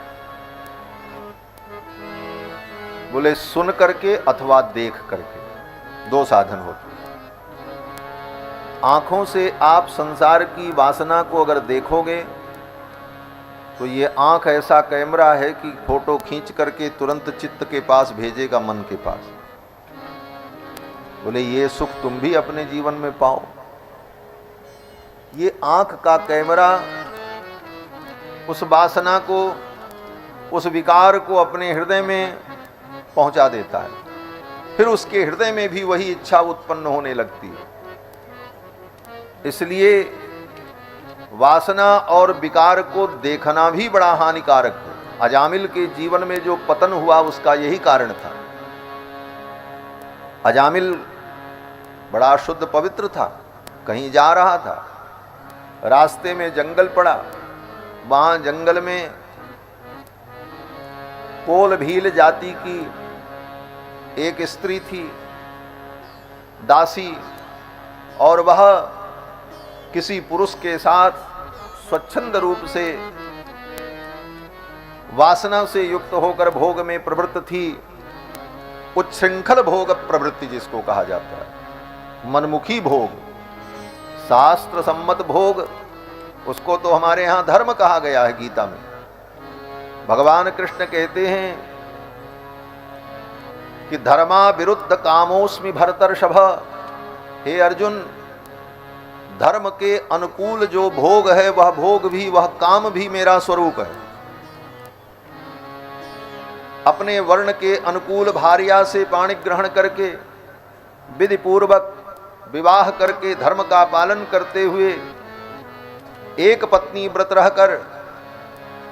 बोले सुन करके अथवा देख करके, दो साधन होते हैं। आंखों से आप संसार की वासना को अगर देखोगे तो ये आंख ऐसा कैमरा है कि फोटो खींच करके तुरंत चित्त के पास भेजेगा, मन के पास। बोले ये सुख तुम भी अपने जीवन में पाओ। ये आंख का कैमरा उस वासना को, उस विकार को अपने हृदय में पहुंचा देता है, फिर उसके हृदय में भी वही इच्छा उत्पन्न होने लगती है। इसलिए वासना और विकार को देखना भी बड़ा हानिकारक है। अजामिल के जीवन में जो पतन हुआ उसका यही कारण था। अजामिल बड़ा शुद्ध पवित्र था, कहीं जा रहा था, रास्ते में जंगल पड़ा। वहां जंगल में कोल भील जाति की एक स्त्री थी, दासी, और वह किसी पुरुष के साथ स्वच्छंद रूप से वासना से युक्त होकर भोग में प्रवृत्त थी। उच्छृंखल भोग प्रवृत्ति जिसको कहा जाता है, मनमुखी भोग, शास्त्र सम्मत भोग, उसको तो हमारे यहां धर्म कहा गया है गीता में। भगवान कृष्ण कहते हैं कि धर्मा विरुद्ध कामोस्मि भरतर्षभ। हे अर्जुन, धर्म के अनुकूल जो भोग है वह भोग भी, वह काम भी मेरा स्वरूप है। अपने वर्ण के अनुकूल भार्या से पाणी ग्रहण करके विधि पूर्वक विवाह करके धर्म का पालन करते हुए एक पत्नी व्रत रहकर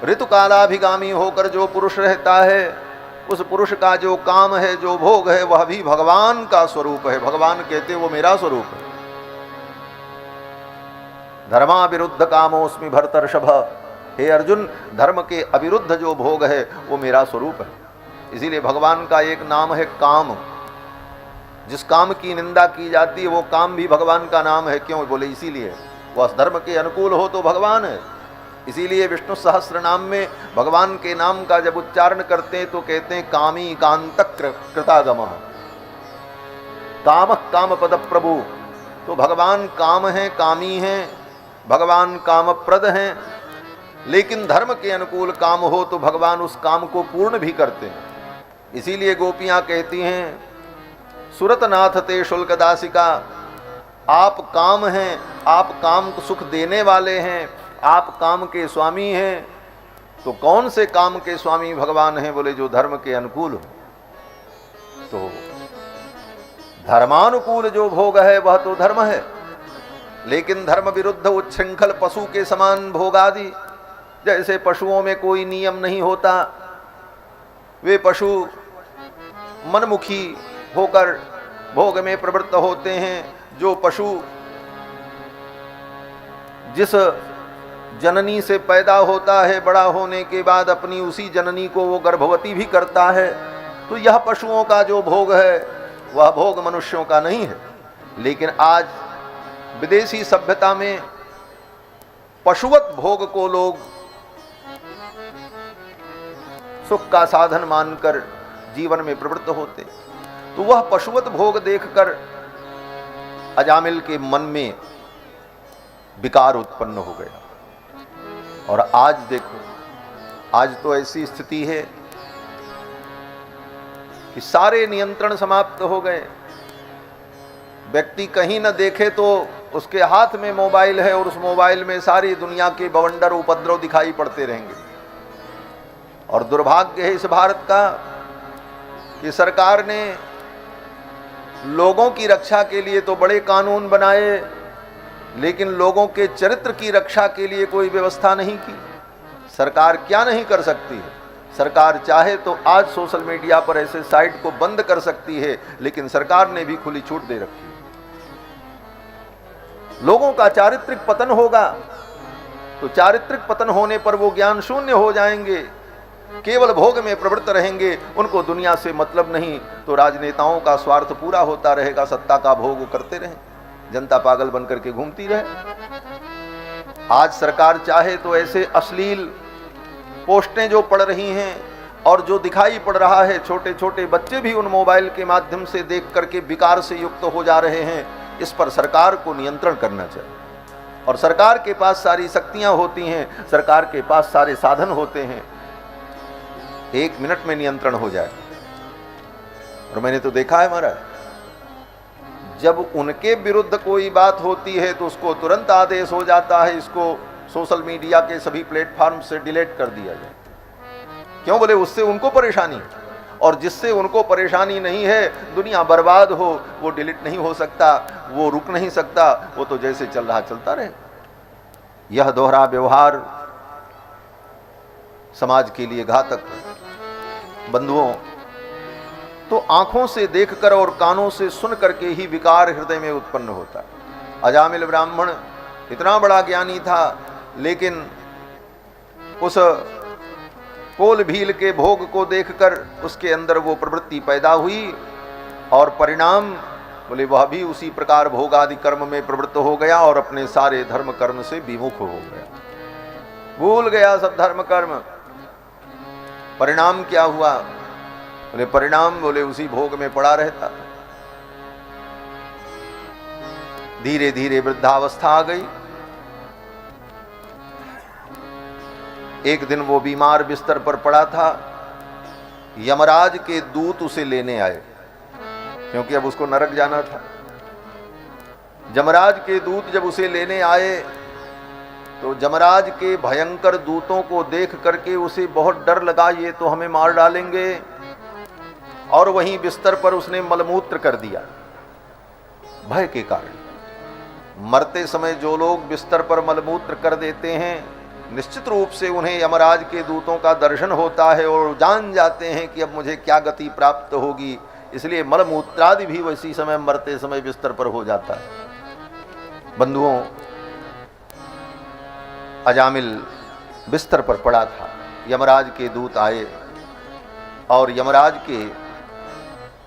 ऋतुकालाभिगामी होकर जो पुरुष रहता है, उस पुरुष का जो काम है, जो भोग है, वह भी भगवान का स्वरूप है। भगवान कहते वो मेरा स्वरूप है। धर्मा विरुद्ध कामोस्मि भरतर्षभ। हे अर्जुन, धर्म के अविरुद्ध जो भोग है वो मेरा स्वरूप है। इसीलिए भगवान का एक नाम है काम। जिस काम की निंदा की जाती है वो काम भी भगवान का नाम है। क्यों? बोले इसीलिए वह धर्म के अनुकूल हो तो भगवान है। इसीलिए विष्णु सहस्त्र नाम में भगवान के नाम का जब उच्चारण करते हैं तो कहते हैं कामी कांतक कृतागम। काम काम पद प्रभु। तो भगवान काम है, कामी है, भगवान कामप्रद हैं। लेकिन धर्म के अनुकूल काम हो तो भगवान उस काम को पूर्ण भी करते हैं। इसीलिए गोपियां कहती हैं, सुरतनाथ ते शुल्क दासिका, आप काम हैं, आप काम को सुख देने वाले हैं, आप काम के स्वामी हैं। तो कौन से काम के स्वामी भगवान हैं? बोले जो धर्म के अनुकूल हो। तो धर्मानुकूल जो भोग है वह तो धर्म है, लेकिन धर्म विरुद्ध उच्छृंखल पशु के समान भोग आदि, जैसे पशुओं में कोई नियम नहीं होता, वे पशु मनमुखी होकर भोग में प्रवृत्त होते हैं। जो पशु जिस जननी से पैदा होता है, बड़ा होने के बाद अपनी उसी जननी को वो गर्भवती भी करता है। तो यह पशुओं का जो भोग है वह भोग मनुष्यों का नहीं है। लेकिन आज विदेशी सभ्यता में पशुवत भोग को लोग सुख का साधन मानकर जीवन में प्रवृत्त होते। तो वह पशुवत भोग देखकर अजामिल के मन में विकार उत्पन्न हो गया और आज देखो, आज तो ऐसी स्थिति है कि सारे नियंत्रण समाप्त हो गए। व्यक्ति कहीं न देखे तो उसके हाथ में मोबाइल है और उस मोबाइल में सारी दुनिया के बवंडर उपद्रव दिखाई पड़ते रहेंगे। और दुर्भाग्य है इस भारत का कि सरकार ने लोगों की रक्षा के लिए तो बड़े कानून बनाए, लेकिन लोगों के चरित्र की रक्षा के लिए कोई व्यवस्था नहीं की। सरकार क्या नहीं कर सकती है? सरकार चाहे तो आज सोशल मीडिया पर ऐसे साइट को बंद कर सकती है, लेकिन सरकार ने भी खुली छूट दे रखी है। लोगों का चारित्रिक पतन होगा तो चारित्रिक पतन होने पर वो ज्ञान शून्य हो जाएंगे, केवल भोग में प्रवृत्त रहेंगे, उनको दुनिया से मतलब नहीं। तो राजनेताओं का स्वार्थ पूरा होता रहेगा, सत्ता का भोग करते रहें, जनता पागल बनकर के घूमती रहे। आज सरकार चाहे तो ऐसे अश्लील पोस्टें जो पड़ रही हैं और जो दिखाई पड़ रहा है, छोटे छोटे बच्चे भी उन मोबाइल के माध्यम से देख करके विकार से युक्त हो जा रहे हैं, इस पर सरकार को नियंत्रण करना चाहिए। और सरकार के पास सारी शक्तियां होती हैं, सरकार के पास सारे साधन होते हैं, 1 मिनट में नियंत्रण हो जाए। और मैंने तो देखा है महाराज, जब उनके विरुद्ध कोई बात होती है तो उसको तुरंत आदेश हो जाता है, इसको सोशल मीडिया के सभी प्लेटफॉर्म से डिलीट कर दिया जाए। क्यों? बोले उससे उनको परेशानी है, और जिससे उनको परेशानी नहीं है, दुनिया बर्बाद हो, वो डिलीट नहीं हो सकता, वो रुक नहीं सकता, वो तो जैसे चल रहा चलता रहे। यह दोहरा व्यवहार समाज के लिए घातक है। बंधुओं, तो आंखों से देखकर और कानों से सुन करके ही विकार हृदय में उत्पन्न होता है। अजामिल ब्राह्मण इतना बड़ा ज्ञानी था, लेकिन उस कोल भील के भोग को देखकर उसके अंदर वो प्रवृत्ति पैदा हुई, और परिणाम बोले वह भी उसी प्रकार भोग आदि कर्म में प्रवृत्त हो गया और अपने सारे धर्म कर्म से विमुख हो गया, भूल गया सब धर्म कर्म। परिणाम क्या हुआ? बोले परिणाम बोले उसी भोग में पड़ा रहता था। धीरे धीरे वृद्धावस्था आ गई। एक दिन वो बीमार बिस्तर पर पड़ा था, यमराज के दूत उसे लेने आए, क्योंकि अब उसको नरक जाना था। यमराज के दूत जब उसे लेने आए तो यमराज के भयंकर दूतों को देख करके उसे बहुत डर लगा, ये तो हमें मार डालेंगे। और वहीं बिस्तर पर उसने मलमूत्र कर दिया भय के कारण। मरते समय जो लोग बिस्तर पर मलमूत्र कर देते हैं, निश्चित रूप से उन्हें यमराज के दूतों का दर्शन होता है और जान जाते हैं कि अब मुझे क्या गति प्राप्त होगी, इसलिए मलमूत्रादि भी वैसी समय मरते समय बिस्तर पर हो जाता है। बंधुओं, अजामिल बिस्तर पर पड़ा था, यमराज के दूत आए और यमराज के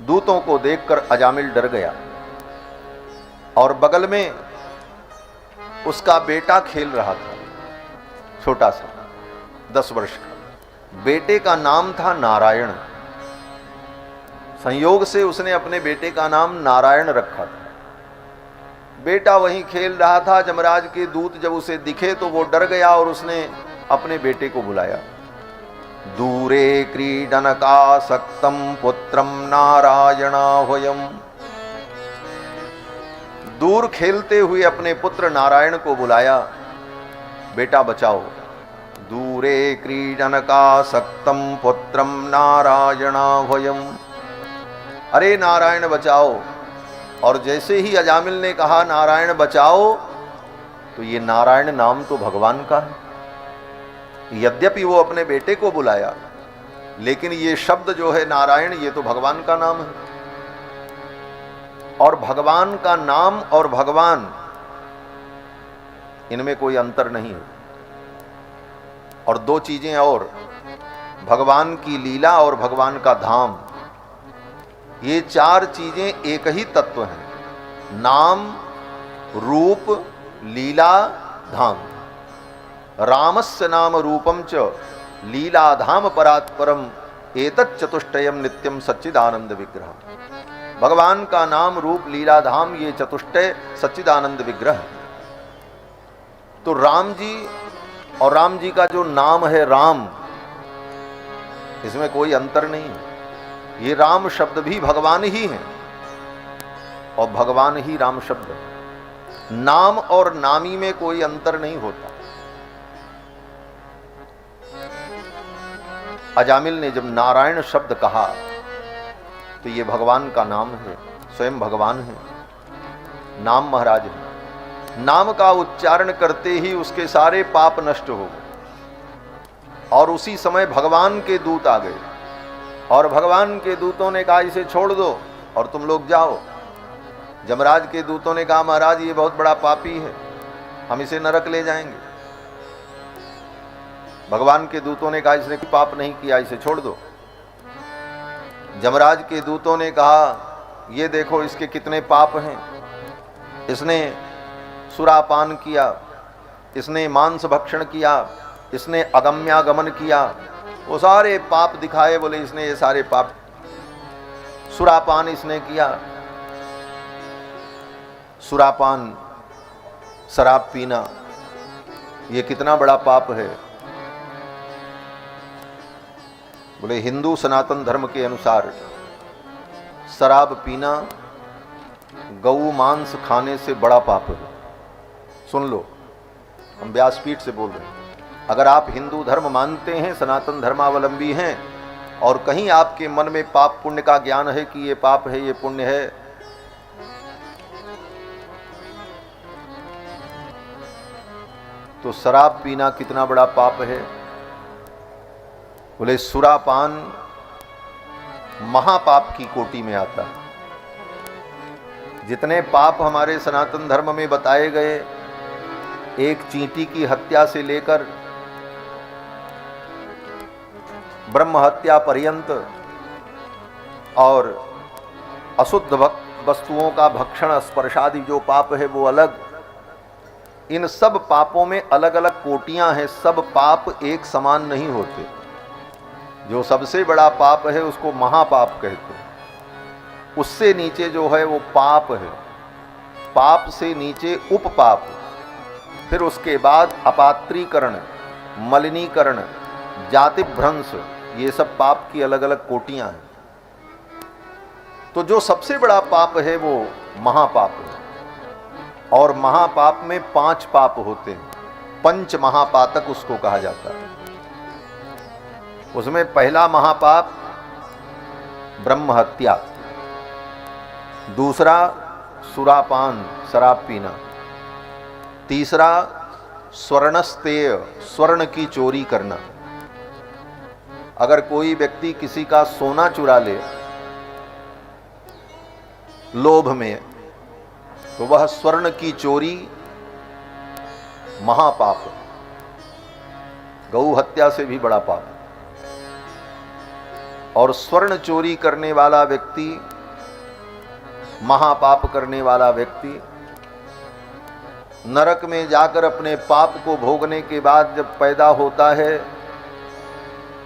दूतों को देखकर अजामिल डर गया। और बगल में उसका बेटा खेल रहा था, छोटा सा 10 वर्ष का। बेटे का नाम था नारायण। संयोग से उसने अपने बेटे का नाम नारायण रखा था। बेटा वहीं खेल रहा था। यमराज के दूत जब उसे दिखे तो वो डर गया और उसने अपने बेटे को बुलाया। दूरे क्रीडनकासक्तं पुत्रं नारायणाह्वयम्। दूर खेलते हुए अपने पुत्र नारायण को बुलाया, बेटा बचाओ। दूरे क्रीडनकासक्तं पुत्रं नारायणाह्वयम्। अरे नारायण बचाओ। और जैसे ही अजामिल ने कहा नारायण बचाओ, तो ये नारायण नाम तो भगवान का है। यद्यपि वो अपने बेटे को बुलाया, लेकिन ये शब्द जो है नारायण, ये तो भगवान का नाम है। और भगवान का नाम और भगवान, इनमें कोई अंतर नहीं है। और 2 चीजें और, भगवान की लीला और भगवान का धाम, ये 4 चीजें एक ही तत्व हैं। नाम, रूप, लीला, धाम। रामस्य नाम रूपम च लीला धाम परात् परम एतत् चतुष्टयम नित्यम सच्चिदानंद विग्रह। भगवान का नाम, रूप, लीला, धाम, ये चतुष्टय सच्चिदानंद विग्रह। तो राम जी और राम जी का जो नाम है राम, इसमें कोई अंतर नहीं है। ये राम शब्द भी भगवान ही है और भगवान ही राम शब्द है। नाम और नामी में कोई अंतर नहीं होता। अजामिल ने जब नारायण शब्द कहा तो ये भगवान का नाम है, स्वयं भगवान है, नाम महाराज है। नाम का उच्चारण करते ही उसके सारे पाप नष्ट हो गए और उसी समय भगवान के दूत आ गए और भगवान के दूतों ने कहा इसे छोड़ दो और तुम लोग जाओ। यमराज के दूतों ने कहा महाराज ये बहुत बड़ा पापी है, हम इसे नरक ले जाएंगे। भगवान के दूतों ने कहा इसने पाप नहीं किया, इसे छोड़ दो। यमराज के दूतों ने कहा ये देखो इसके कितने पाप हैं, इसने सुरापान किया, इसने मांस भक्षण किया, इसने अगम्यागमन किया, वो सारे पाप दिखाए। बोले इसने ये सारे पाप, सुरापान इसने किया, सुरापान शराब पीना, ये कितना बड़ा पाप है। बोले हिंदू सनातन धर्म के अनुसार शराब पीना गऊ मांस खाने से बड़ा पाप है। सुन लो, हम व्यासपीठ से बोल रहे हैं। अगर आप हिंदू धर्म मानते हैं, सनातन धर्मावलंबी हैं और कहीं आपके मन में पाप पुण्य का ज्ञान है कि ये पाप है ये पुण्य है, तो शराब पीना कितना बड़ा पाप है। बोले सुरापान महापाप की कोटि में आता है। जितने पाप हमारे सनातन धर्म में बताए गए, एक चींटी की हत्या से लेकर ब्रह्म हत्या पर्यंत और अशुद्ध वस्तुओं का भक्षण स्पर्शादि जो पाप है वो अलग। इन सब पापों में अलग अलग कोटियां हैं। सब पाप एक समान नहीं होते। जो सबसे बड़ा पाप है उसको महापाप कहते हैं। उससे नीचे जो है वो पाप है। पाप से नीचे उपपाप, फिर उसके बाद अपात्रीकरण, मलिनीकरण, जाति भ्रंश, ये सब पाप की अलग अलग कोटियां हैं। तो जो सबसे बड़ा पाप है वो महापाप है। और महापाप में 5 पाप होते हैं। पंच महापातक उसको कहा जाता है। उसमें पहला महापाप ब्रह्म हत्या, दूसरा सुरापान शराब पीना, तीसरा स्वर्णस्तेय स्वर्ण की चोरी करना। अगर कोई व्यक्ति किसी का सोना चुरा ले लोभ में, तो वह स्वर्ण की चोरी महापाप है। गौ हत्या से भी बड़ा पाप। और स्वर्ण चोरी करने वाला व्यक्ति, महापाप करने वाला व्यक्ति नरक में जाकर अपने पाप को भोगने के बाद जब पैदा होता है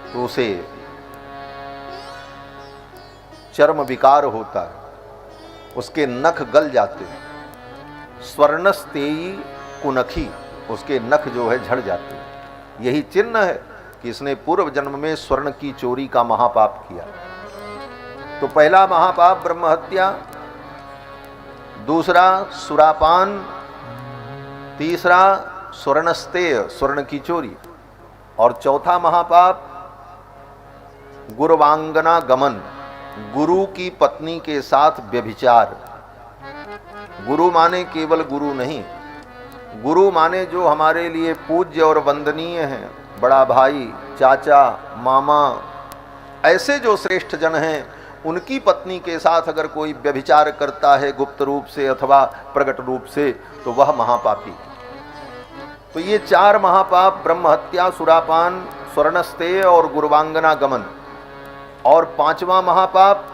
तो उसे चर्म विकार होता है, उसके नख गल जाते हैं। स्वर्णस्तेयी कुनखी, उसके नख जो है झड़ जाते हैं। यही चिन्ह है कि इसने पूर्व जन्म में स्वर्ण की चोरी का महापाप किया। तो पहला महापाप ब्रह्म हत्या, दूसरा सुरापान, तीसरा स्वर्णस्तेय स्वर्ण की चोरी, और चौथा महापाप गुरुवांगना गमन, गुरु की पत्नी के साथ व्यभिचार। गुरु माने केवल गुरु नहीं, गुरु माने जो हमारे लिए पूज्य और वंदनीय हैं, बड़ा भाई, चाचा, मामा, ऐसे जो श्रेष्ठ जन हैं, उनकी पत्नी के साथ अगर कोई व्यभिचार करता है गुप्त रूप से अथवा प्रकट रूप से, तो वह महापापी। तो ये 4 महापाप ब्रह्म हत्या, सुरापान, स्वर्णस्तेय और गुरुवांगना गमन। और 5वां महापाप,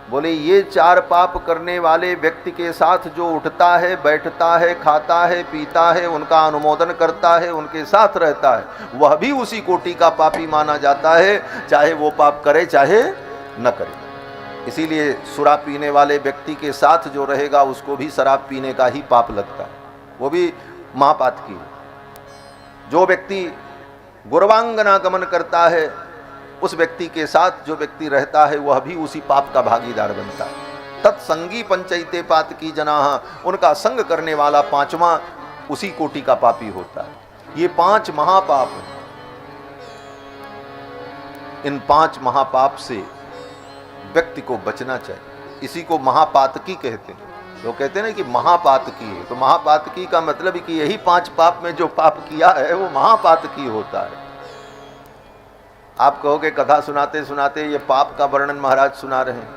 बोले ये 4 पाप करने वाले व्यक्ति के साथ जो उठता है, बैठता है, खाता है, पीता है, उनका अनुमोदन करता है, उनके साथ रहता है, वह भी उसी कोटि का पापी माना जाता है, चाहे वो पाप करे चाहे न करे। इसीलिए शराब पीने वाले व्यक्ति के साथ जो रहेगा उसको भी शराब पीने का ही पाप लगता है, वो भी महापात की। जो व्यक्ति गुरवांगना गमन करता है उस व्यक्ति के साथ जो व्यक्ति रहता है वह भी उसी पाप का भागीदार बनता है। तत्संगी पंचैते पातकी जनाः, उनका संग करने वाला पांचवा उसी कोटि का पापी होता है। ये 5 महापाप हैं। इन 5 महापाप से व्यक्ति को बचना चाहिए। इसी को महापातकी कहते हैं। लोग कहते हैं ना कि महापातकी है, तो महापातकी का मतलब कि यही 5 पाप में जो पाप किया है वो महापातकी होता है। आप कहोगे कथा सुनाते सुनाते ये पाप का वर्णन महाराज सुना रहे हैं,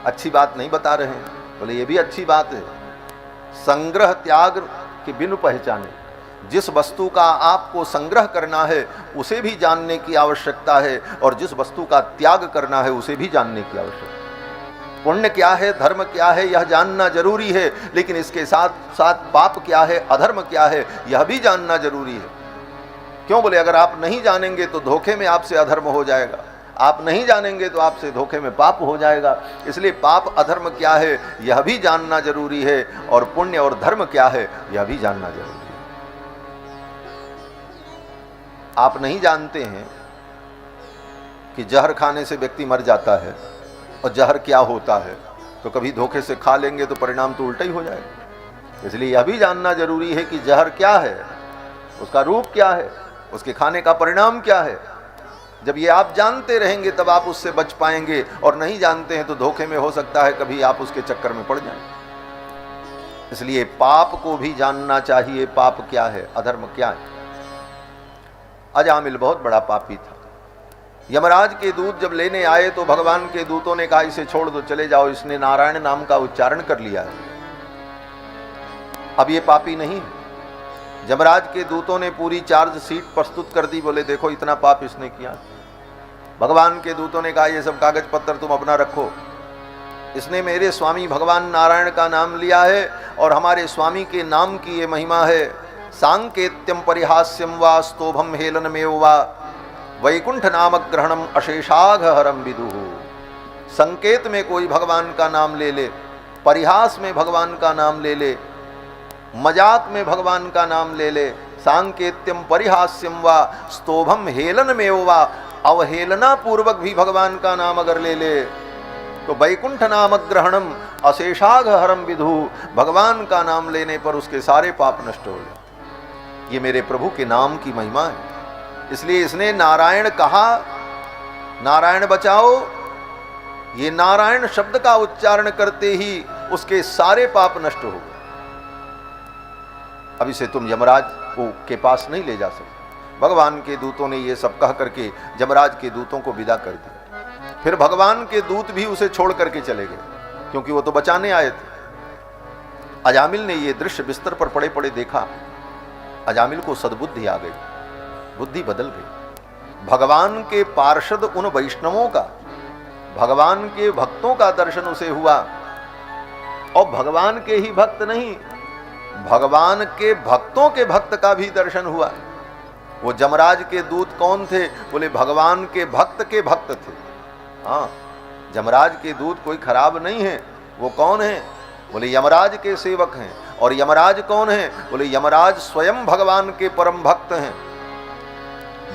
अच्छी बात नहीं बता रहे हैं। बोले ये भी अच्छी बात है। संग्रह त्याग के बिनु पहचाने, जिस वस्तु का आपको संग्रह करना है उसे भी जानने की आवश्यकता है, और जिस वस्तु का त्याग करना है उसे भी जानने की आवश्यकता है। पुण्य क्या है, धर्म क्या है, यह जानना जरूरी है, लेकिन इसके साथ साथ पाप क्या है, अधर्म क्या है, यह भी जानना जरूरी है। क्यों? बोले अगर आप नहीं जानेंगे तो धोखे में आपसे अधर्म हो जाएगा, आप नहीं जानेंगे तो आपसे धोखे में पाप हो जाएगा। इसलिए पाप अधर्म क्या है यह भी जानना जरूरी है, और पुण्य और धर्म क्या है यह भी जानना जरूरी है। आप नहीं जानते हैं कि जहर खाने से व्यक्ति मर जाता है, और जहर क्या होता है, तो कभी धोखे से खा लेंगे तो परिणाम तो उल्टा ही हो जाएगा। इसलिए यह भी जानना जरूरी है कि जहर क्या है, उसका रूप क्या है, उसके खाने का परिणाम क्या है। जब ये आप जानते रहेंगे तब आप उससे बच पाएंगे, और नहीं जानते हैं तो धोखे में हो सकता है कभी आप उसके चक्कर में पड़ जाएं। इसलिए पाप को भी जानना चाहिए, पाप क्या है, अधर्म क्या है। अजामिल बहुत बड़ा पापी था। यमराज के दूत जब लेने आए तो भगवान के दूतों ने कहा इसे छोड़ दो, चले जाओ, इसने नारायण नाम का उच्चारण कर लिया है, अब ये पापी नहीं। यमराज के दूतों ने पूरी चार्ज शीट प्रस्तुत कर दी, बोले देखो इतना पाप इसने किया। भगवान के दूतों ने कहा ये सब कागज पत्र तुम अपना रखो, इसने मेरे स्वामी भगवान नारायण का नाम लिया है, और हमारे स्वामी के नाम की ये महिमा है। सांकेत्यम परिहास्यम वा स्तोभम हेलनमेव वा वैकुंठ नामक ग्रहणम अशेषाघ हरम विदुः। संकेत में कोई भगवान का नाम ले ले, परिहास में भगवान का नाम ले ले, मजाक में भगवान का नाम ले ले, सांकेत्यम परिहास्यम वा स्तोभम हेलनमेव वा, अवहेलना पूर्वक भी भगवान का नाम अगर ले ले तो वैकुंठ नामक ग्रहणम अशेषाघ हरम विदुः, भगवान का नाम लेने पर उसके सारे पाप नष्ट हो जाए। ये मेरे प्रभु के नाम की महिमा है। इसलिए इसने नारायण कहा, नारायण बचाओ, ये नारायण शब्द का उच्चारण करते ही उसके सारे पाप नष्ट हो गए। अब इसे तुम यमराज के पास नहीं ले जा सकते। भगवान के दूतों ने ये सब कह करके यमराज के दूतों को विदा कर दिया। फिर भगवान के दूत भी उसे छोड़ करके चले गए, क्योंकि वो तो बचाने आए थे। अजामिल ने ये दृश्य बिस्तर पर पड़े पड़े देखा। अजामिल को सद्बुद्धि आ गई, बुद्धि बदल गई। भगवान के पार्षद उन वैष्णवों का, भगवान के भक्तों का दर्शन उसे हुआ, और भगवान के ही भक्त नहीं, भगवान के भक्तों के भक्त का भी दर्शन हुआ। वो यमराज के दूत कौन थे? बोले भगवान के भक्त थे। हाँ, यमराज के दूत कोई खराब नहीं है। वो कौन है? बोले यमराज के सेवक हैं। और यमराज कौन है? बोले यमराज स्वयं भगवान के परम भक्त हैं।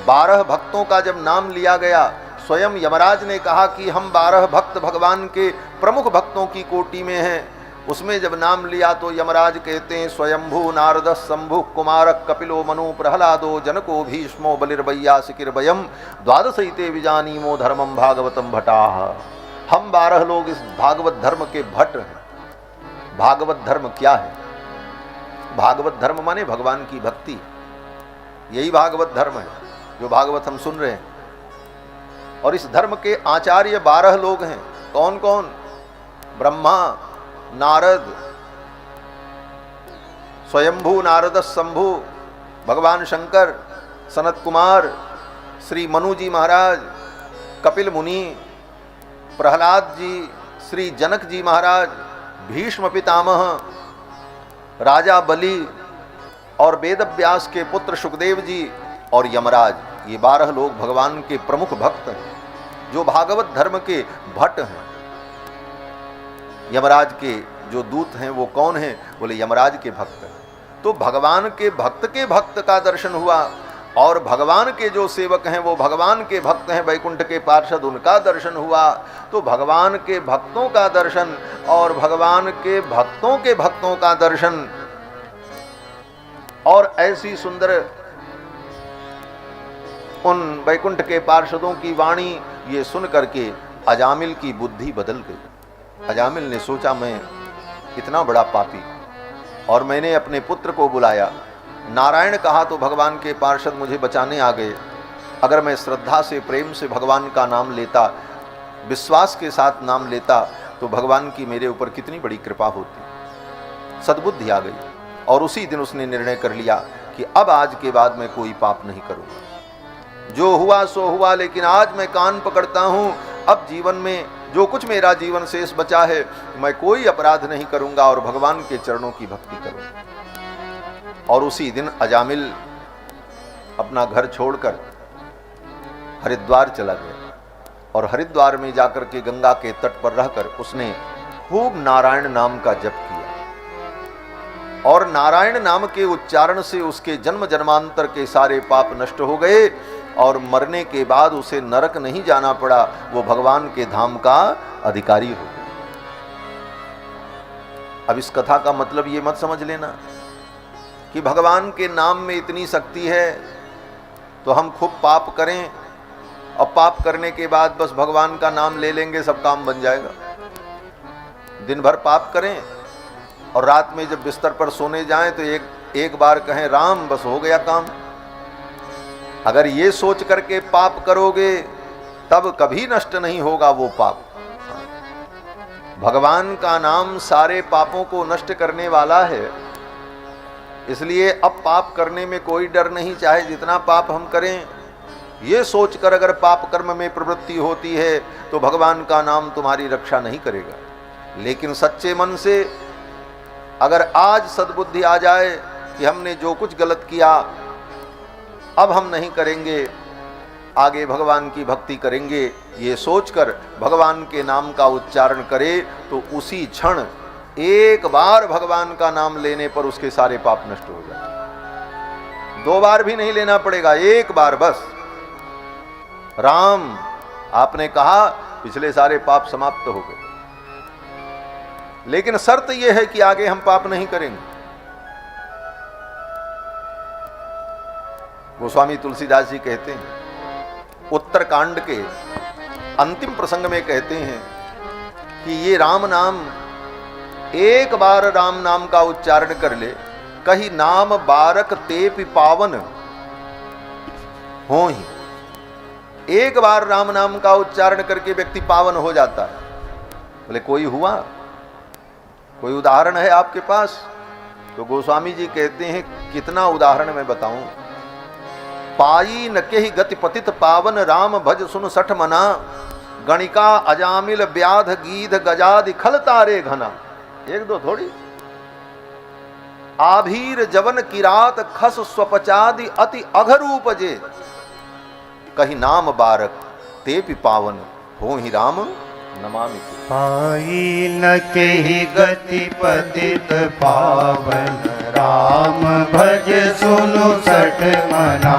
12 भक्तों का जब नाम लिया गया, स्वयं यमराज ने कहा कि हम 12 भक्त भगवान के प्रमुख भक्तों की कोटि में हैं। उसमें जब नाम लिया तो यमराज कहते हैं स्वयंभू नारद शंभु कुमारक कपिलो मनु प्रहलादो जनको भीष्मो बलिर्वैयासिकिर्वयम् द्वादशैते विजानीमो धर्मम भागवतम भटाः। हम 12 लोग इस भागवत धर्म के भट्ट हैं। भागवत धर्म क्या है? भागवत धर्म माने भगवान की भक्ति। यही भागवत धर्म है जो भागवत हम सुन रहे हैं। और इस धर्म के आचार्य 12 लोग हैं। कौन कौन? ब्रह्मा, नारद, स्वयंभू नारद शंभु, भगवान शंकर, सनत कुमार, श्री मनु जी महाराज, कपिल मुनि, प्रहलाद जी, श्री जनक जी महाराज, भीष्म पितामह, राजा बलि और वेद व्यास के पुत्र सुखदेव जी और यमराज। ये 12 लोग भगवान के प्रमुख भक्त हैं, जो भागवत धर्म के भट्ट हैं। यमराज के जो दूत हैं वो कौन हैं? बोले यमराज के भक्त हैं। तो भगवान के भक्त का दर्शन हुआ। और भगवान के जो सेवक हैं वो भगवान के भक्त हैं, वैकुंठ के पार्षद, उनका दर्शन हुआ। तो भगवान के भक्तों का दर्शन और भगवान के भक्तों का दर्शन और ऐसी सुंदर उन वैकुंठ के पार्षदों की वाणी ये सुन करके अजामिल की बुद्धि बदल गई। अजामिल ने सोचा मैं इतना बड़ा पापी, और मैंने अपने पुत्र को बुलाया, नारायण कहा तो भगवान के पार्षद मुझे बचाने आ गए। अगर मैं श्रद्धा से प्रेम से भगवान का नाम लेता, विश्वास के साथ नाम लेता, तो भगवान की मेरे ऊपर कितनी बड़ी कृपा होती। सद्बुद्धि आ गई और उसी दिन उसने निर्णय कर लिया कि अब आज के बाद मैं कोई पाप नहीं करूँगा। जो हुआ सो हुआ, लेकिन आज मैं कान पकड़ता हूँ। अब जीवन में जो कुछ मेरा जीवन शेष बचा है, मैं कोई अपराध नहीं करूँगा और भगवान के चरणों की भक्ति करूँगा। और उसी दिन अजामिल अपना घर छोड़कर हरिद्वार चला गया और हरिद्वार में जाकर के गंगा के तट पर रहकर उसने खूब नारायण नाम का जप किया। और नारायण नाम के उच्चारण से उसके जन्म जन्मांतर के सारे पाप नष्ट हो गए और मरने के बाद उसे नरक नहीं जाना पड़ा, वो भगवान के धाम का अधिकारी हो गया। अब इस कथा का मतलब ये मत समझ लेना कि भगवान के नाम में इतनी शक्ति है तो हम खूब पाप करें और पाप करने के बाद बस भगवान का नाम ले लेंगे, सब काम बन जाएगा। दिन भर पाप करें और रात में जब बिस्तर पर सोने जाएं तो एक बार कहें राम, बस हो गया काम। अगर ये सोच करके पाप करोगे तब कभी नष्ट नहीं होगा वो पाप। भगवान का नाम सारे पापों को नष्ट करने वाला है, इसलिए अब पाप करने में कोई डर नहीं। चाहे जितना पाप हम करें, ये सोचकर अगर पाप कर्म में प्रवृत्ति होती है तो भगवान का नाम तुम्हारी रक्षा नहीं करेगा। लेकिन सच्चे मन से अगर आज सद्बुद्धि आ जाए कि हमने जो कुछ गलत किया अब हम नहीं करेंगे, आगे भगवान की भक्ति करेंगे, ये सोचकर भगवान के नाम का उच्चारण करे तो उसी क्षण एक बार भगवान का नाम लेने पर उसके सारे पाप नष्ट हो जाते। 2 बार भी नहीं लेना पड़ेगा, एक बार बस। राम आपने कहा, पिछले सारे पाप समाप्त हो गए। लेकिन शर्त यह है कि आगे हम पाप नहीं करेंगे। गोस्वामी तुलसीदास जी कहते हैं, उत्तरकांड के अंतिम प्रसंग में कहते हैं कि ये राम नाम, एक बार राम नाम का उच्चारण कर ले, कही नाम बारक तेपि पावन हो ही। एक बार राम नाम का उच्चारण करके व्यक्ति पावन हो जाता है। बोले कोई हुआ, कोई उदाहरण है आपके पास? तो गोस्वामी जी कहते हैं, कितना उदाहरण मैं बताऊं। पाई न केहि गति पतित पावन, राम भज सुन सठ मना, गणिका अजामिल व्याध गीध गजादि खल तारे घना। 1-2 थोड़ी। आभीर जवन किरात खस स्वपचादि अति अघरूप जे, कही नाम बारक तेपि पावन हो ही राम नमामि। पाई न केहि गति पतित पावन, राम भज सुनु सठ मना।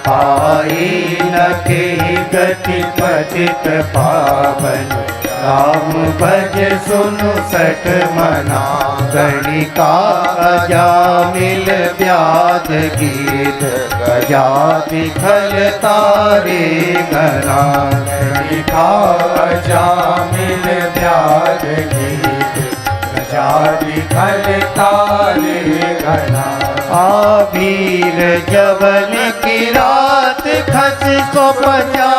पाई न केहि गति पतित पावन, राम भज सुनु सठ मना। गणिका अजामिल व्याध गीध गजाति खल तारे घना। गणिका अजामिल व्याध गीध गजाति खल तारे घना। आभीर जवन किरात खस स्वपचा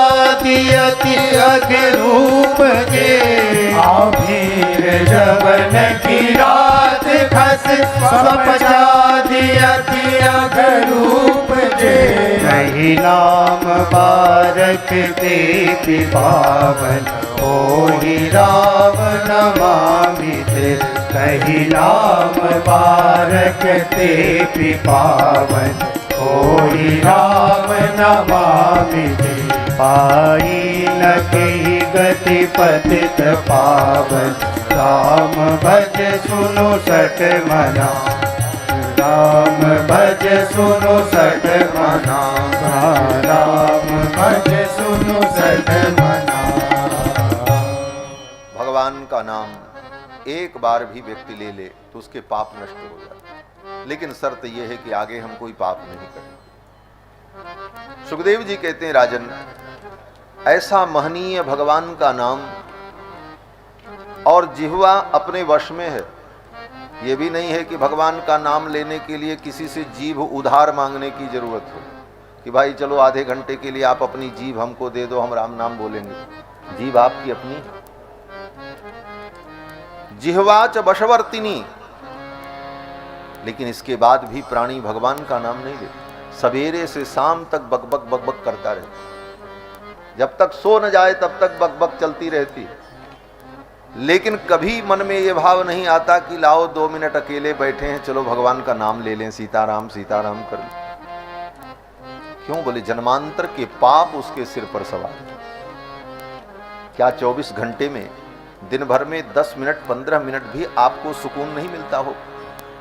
दियति अघरूप जे। आभीर जवन किरात खस स्वपचा दियति अघरूप जे। कही नाम बारक तेपि पावन, होहि राम नमामि ते। कही नाम बारक तेपि पावन, होहि राम नमामि ते। पाई न केहि गति पतित पावन, राम भज सुनु सठ मना। राम भज सुनो सठ मना, राम भज सुनो सठ मना। भगवान का नाम एक बार भी व्यक्ति ले ले तो उसके पाप नष्ट हो जाते, लेकिन शर्त यह है कि आगे हम कोई पाप नहीं करें। सुखदेव जी कहते हैं, राजन, ऐसा महनीय भगवान का नाम और जिह्वा अपने वश में है। यह भी नहीं है कि भगवान का नाम लेने के लिए किसी से जीभ उधार मांगने की जरूरत हो कि भाई चलो आधे घंटे के लिए आप अपनी जीभ हमको दे दो, हम राम नाम बोलेंगे। जीभ आपकी अपनी, जिह्वा च वशवर्तिनी, लेकिन इसके बाद भी प्राणी भगवान का नाम नहीं लेते। सवेरे से शाम तक बकबक बकबक करता रहता, जब तक सो न जाए तब तक बकबक चलती रहती, लेकिन कभी मन में ये भाव नहीं आता कि लाओ 2 मिनट अकेले बैठे हैं, चलो भगवान का नाम ले लें, सीताराम सीताराम कर लें। क्यों? बोले जन्मांतर के पाप उसके सिर पर सवार। क्या 24 घंटे में, दिन भर में 10 मिनट 15 मिनट भी आपको सुकून नहीं मिलता हो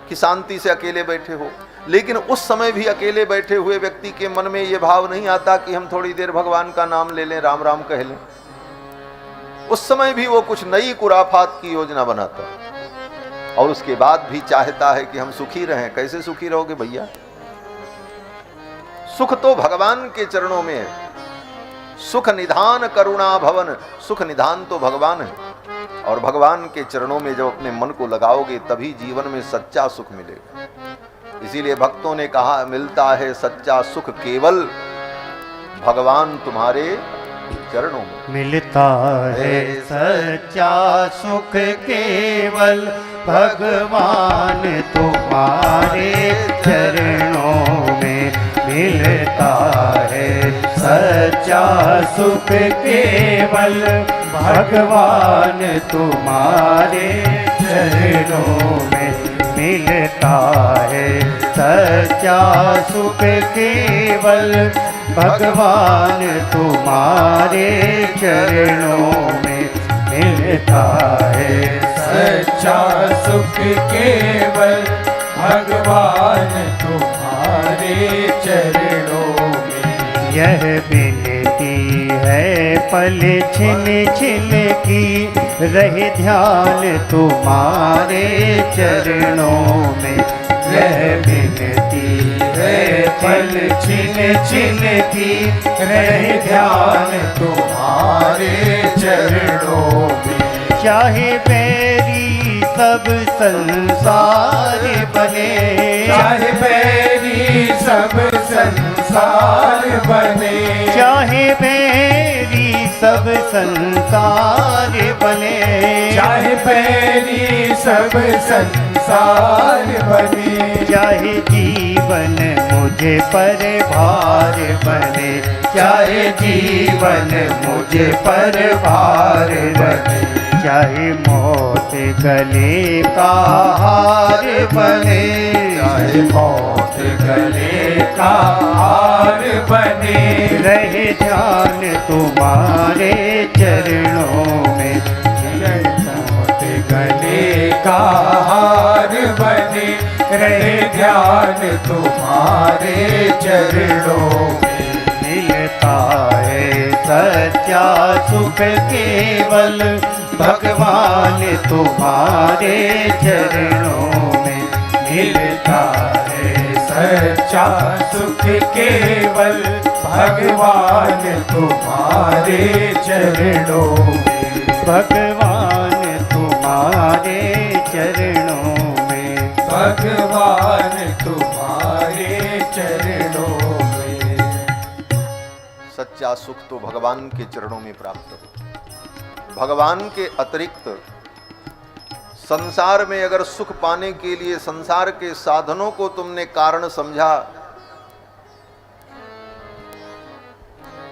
कि शांति से अकेले बैठे हो? लेकिन उस समय भी अकेले बैठे हुए व्यक्ति के मन में यह भाव नहीं आता कि हम थोड़ी देर भगवान का नाम ले लें, राम राम कह लें। उस समय भी वो कुछ नई कुराफात की योजना बनाता और उसके बाद भी चाहता है कि हम सुखी रहें। कैसे सुखी रहोगे भैया? सुख तो भगवान के चरणों में है। सुख निधान करुणा भवन, सुख निधान तो भगवान है, और भगवान के चरणों में जब अपने मन को लगाओगे तभी जीवन में सच्चा सुख मिलेगा। इसीलिए भक्तों ने कहा, मिलता है सच्चा सुख केवल भगवान तुम्हारे चरणों में। मिलता है सच्चा सुख केवल भगवान तुम्हारे चरणों में। मिलता है सच्चा सुख केवल भगवान तुम्हारे चरणों में। मिलता है सच्चा सुख केवल भगवान तुम्हारे चरणों में। मिलता है सच्चा सुख केवल भगवान तुम्हारे चरणों में। यह विनती है पल छिन छिन की, रहे ध्यान तुम्हारे चरणों में। यह विनती है पल छिन छिन की, रहे ध्यान तुम्हारे चरणों में। चाहे बैरी सब संसार बने, चाहे बैरी सब संसार बने, चाहे बैरी सब संसार बने, चाहे बैरी सब संसार बने। चाहे जीवन मुझे पर भार बने, चाहे जीवन मुझे पर भार बने। चाहे मौत गले का हार बने, चाहे मौत गले का हार बने। रहे ध्यान तुम्हारे चरणों में। मौत गले का हार बने, रहे ध्यान तुम्हारे चरणों में। मिलता है सच्चा सुख केवल भगवान तुम्हारे चरणों में। मिलता है सच्चा सुख केवल भगवान तुम्हारे चरणों में। भगवान तुम्हारे चरणों में। भगवान तुम्हारे चरणों में। सच्चा सुख तो भगवान के चरणों में प्राप्त हो। भगवान के अतिरिक्त संसार में अगर सुख पाने के लिए संसार के साधनों को तुमने कारण समझा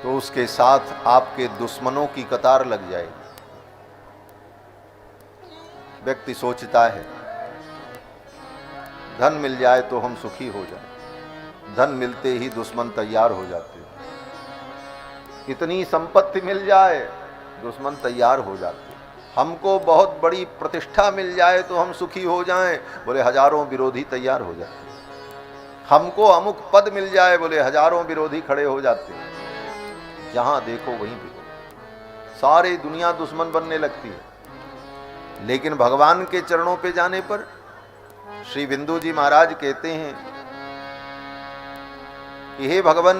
तो उसके साथ आपके दुश्मनों की कतार लग जाएगी। व्यक्ति सोचता है धन मिल जाए तो हम सुखी हो जाए, धन मिलते ही दुश्मन तैयार हो जाते हैं। कितनी संपत्ति मिल जाए दुश्मन तैयार हो जाते। हमको बहुत बड़ी प्रतिष्ठा मिल जाए तो हम सुखी हो जाएं, बोले हजारों विरोधी तैयार हो जाते। हमको अमुक पद मिल जाए, बोले हजारों विरोधी खड़े हो जाते हैं। जहां देखो वहीं विरोध, सारी दुनिया दुश्मन बनने लगती है। लेकिन भगवान के चरणों पे जाने पर श्री बिंदु जी महाराज कहते हैं कि हे भगवान,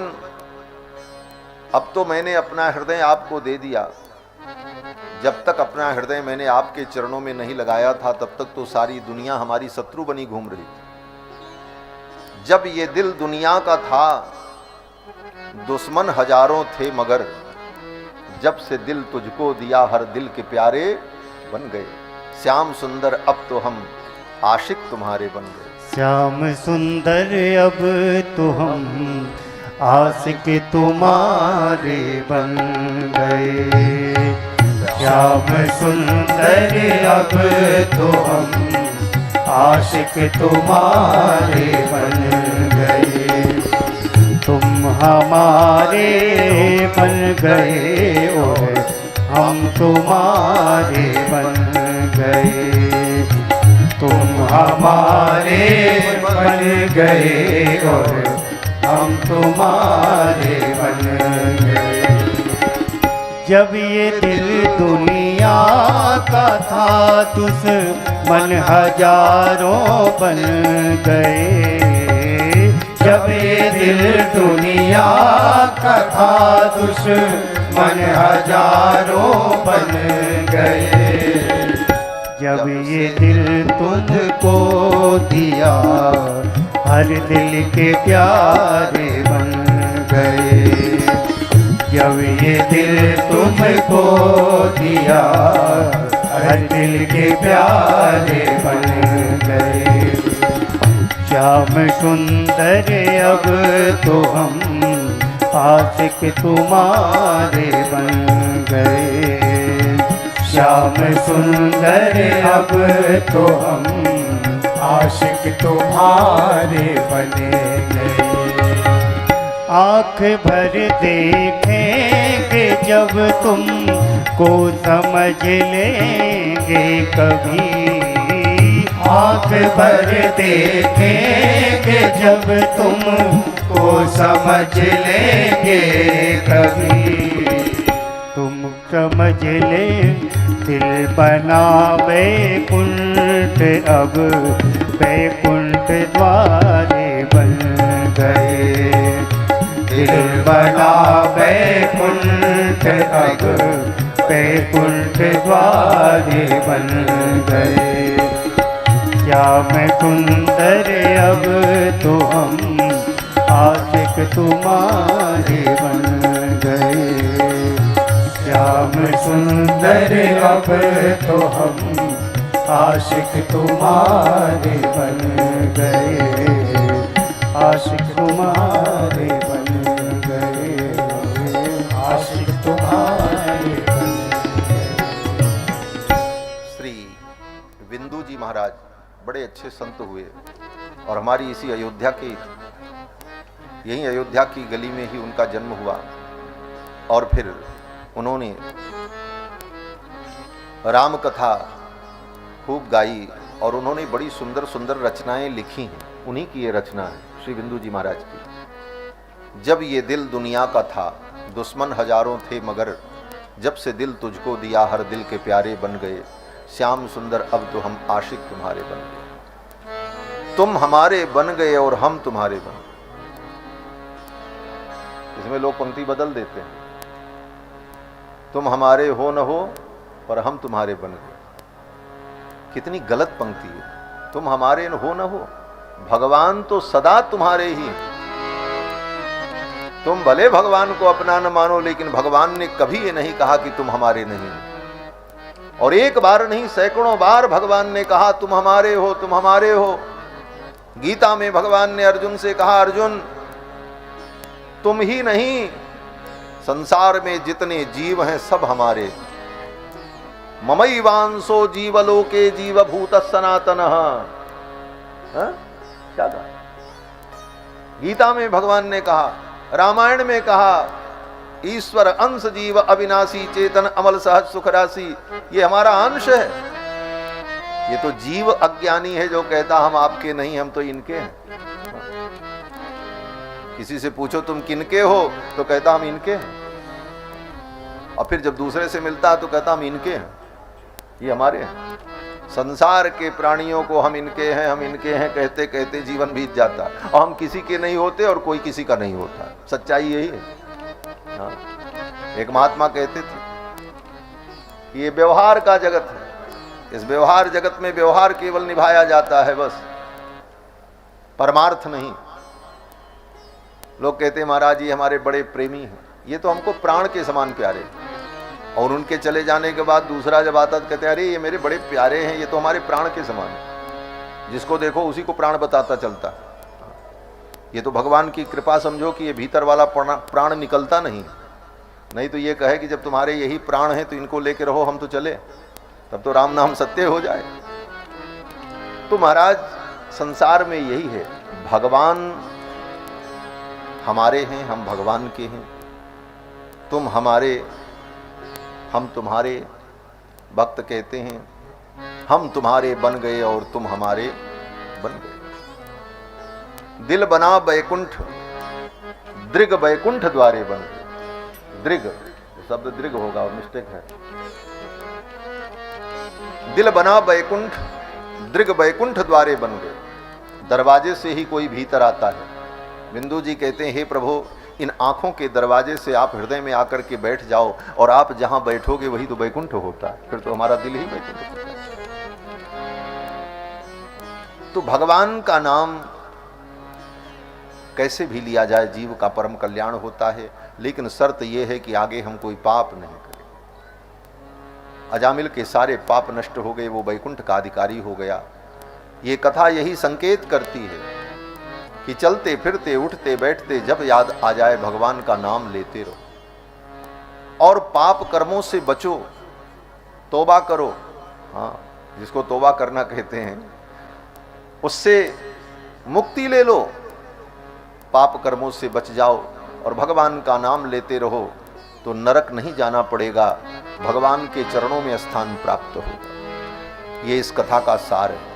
अब तो मैंने अपना हृदय आपको दे दिया। जब तक अपना हृदय मैंने आपके चरणों में नहीं लगाया था, तब तक तो सारी दुनिया हमारी शत्रु बनी घूम रही थी। जब ये दिल दुनिया का था, दुश्मन हजारों थे, मगर जब से दिल तुझको दिया, हर दिल के प्यारे बन गए। श्याम सुंदर अब तो हम आशिक तुम्हारे बन गए। श्याम सुंदर अब तो हम आशिक तुम्हारे बन गए। श्याम सुंदर अब तो हम आशिक तुम्हारे बन गए। तुम हमारे बन गए और हम तुम्हारे बन गए। तुम हमारे बन गए और हम तुम्हारे बन गए। जब ये दिल दुनिया का था, दुश्मन हजारों बन गए। जब ये दिल दुनिया का था, दुश्मन हजारों बन गए। जब ये दिल तुझको दिया, हर दिल के प्यारे बन गए। जब ये दिल तुमको दिया, हर दिल के प्यारे बन गए। श्याम सुंदर अब तो हम आशिक तुम्हारे बन गए। श्याम सुंदर अब तो हम आशिक तुम्हारे बने गए। आँख भर देखेंगे जब तुमको समझ लेंगे कभी। आँख भर देखेंगे जब तुमको समझ लेंगे कभी। तुम समझ ले दिल बना बैकुंठ, अब बैकुंठ द्वारे बन गए। दिल बना बैकुंठ, अब बैकुंठ द्वारे बन गए। श्याम सुंदर अब तो हम आशिक तुम्हारे बन गए। श्याम सुंदर अब तो हम आशिक तुम्हारे बन गए। आशिक तुम्हारे बन गए। आशिक तुम्हारे बन गए। श्री बिंदु जी महाराज बड़े अच्छे संत हुए और हमारी इसी अयोध्या के, यही अयोध्या की गली में ही उनका जन्म हुआ। और फिर उन्होंने राम कथा खूब गाई और उन्होंने बड़ी सुंदर सुंदर रचनाएं लिखी हैं। उन्हीं की ये रचना है श्री बिंदु जी महाराज की। जब ये दिल दुनिया का था, दुश्मन हजारों थे, मगर जब से दिल तुझको दिया, हर दिल के प्यारे बन गए। श्याम सुंदर अब तो हम आशिक तुम्हारे बन गए। तुम हमारे बन गए और हम तुम्हारे बन गए। इसमें लोग पंक्ति बदल देते हैं, तुम हमारे हो न हो पर हम तुम्हारे बन गए। कितनी गलत पंक्ति है। तुम हमारे हो न हो, भगवान तो सदा तुम्हारे ही हैं। तुम भले भगवान को अपना न मानो, लेकिन भगवान ने कभी ये नहीं कहा कि तुम हमारे नहीं हो। और एक बार नहीं, सैकड़ों बार भगवान ने कहा तुम हमारे हो, तुम हमारे हो। गीता में भगवान ने अर्जुन से कहा, अर्जुन तुम ही नहीं, संसार में जितने जीव हैं सब हमारे। ममई वांसो जीवलोके जीवभूत सनातनः। क्या कहा? गीता में भगवान ने कहा, रामायण में कहा, ईश्वर अंश जीव अविनाशी चेतन अमल सहज सुख राशि। ये हमारा अंश है। ये तो जीव अज्ञानी है जो कहता हम आपके नहीं, हम तो इनके हैं। किसी से पूछो तुम किनके हो, तो कहता हम इनके हैं। और फिर जब दूसरे से मिलता है तो कहता हम इनके हैं, ये हमारे हैं। संसार के प्राणियों को हम इनके हैं कहते कहते जीवन बीत जाता, और हम किसी के नहीं होते और कोई किसी का नहीं होता। सच्चाई यही है। हाँ। एक महात्मा कहते थे कि ये व्यवहार का जगत है, इस व्यवहार जगत में व्यवहार केवल निभाया जाता है, बस परमार्थ नहीं। लोग कहते हैं महाराज ये हमारे बड़े प्रेमी हैं, ये तो हमको प्राण के समान प्यारे, और उनके चले जाने के बाद दूसरा जब आता तो कहते हैं अरे ये मेरे बड़े प्यारे हैं, ये तो हमारे प्राण के समान है। जिसको देखो उसी को प्राण बताता चलता। ये तो भगवान की कृपा समझो कि ये भीतर वाला प्राण निकलता नहीं तो ये कहे कि जब तुम्हारे यही प्राण हैं तो इनको लेके रहो, हम तो चले, तब तो राम नाम सत्य हो जाए। तो महाराज संसार में यही है, भगवान हमारे हैं, हम भगवान के हैं, तुम हमारे, हम तुम्हारे। भक्त कहते हैं हम तुम्हारे बन गए और तुम हमारे बन गए। दिल बना बैकुंठ, दृग बैकुंठ द्वारे बन गए। दृग शब्द दृग होगा और मिस्टेक है। दिल बना बैकुंठ, दृग बैकुंठ द्वारे बन गए। दरवाजे से ही कोई भीतर आता है। बिंदु जी कहते हैं हे प्रभु, इन आंखों के दरवाजे से आप हृदय में आकर के बैठ जाओ, और आप जहां बैठोगे वही तो बैकुंठ होता है, फिर तो हमारा दिल ही बैकुंठ होता है। तो भगवान का नाम कैसे भी लिया जाए जीव का परम कल्याण होता है, लेकिन शर्त यह है कि आगे हम कोई पाप नहीं करें। अजामिल के सारे पाप नष्ट हो गए, वो बैकुंठ का अधिकारी हो गया। ये कथा यही संकेत करती है कि चलते फिरते उठते बैठते जब याद आ जाए भगवान का नाम लेते रहो, और पाप कर्मों से बचो, तौबा करो। हाँ, जिसको तौबा करना कहते हैं, उससे मुक्ति ले लो, पाप कर्मों से बच जाओ और भगवान का नाम लेते रहो, तो नरक नहीं जाना पड़ेगा, भगवान के चरणों में स्थान प्राप्त होगा। ये इस कथा का सार है।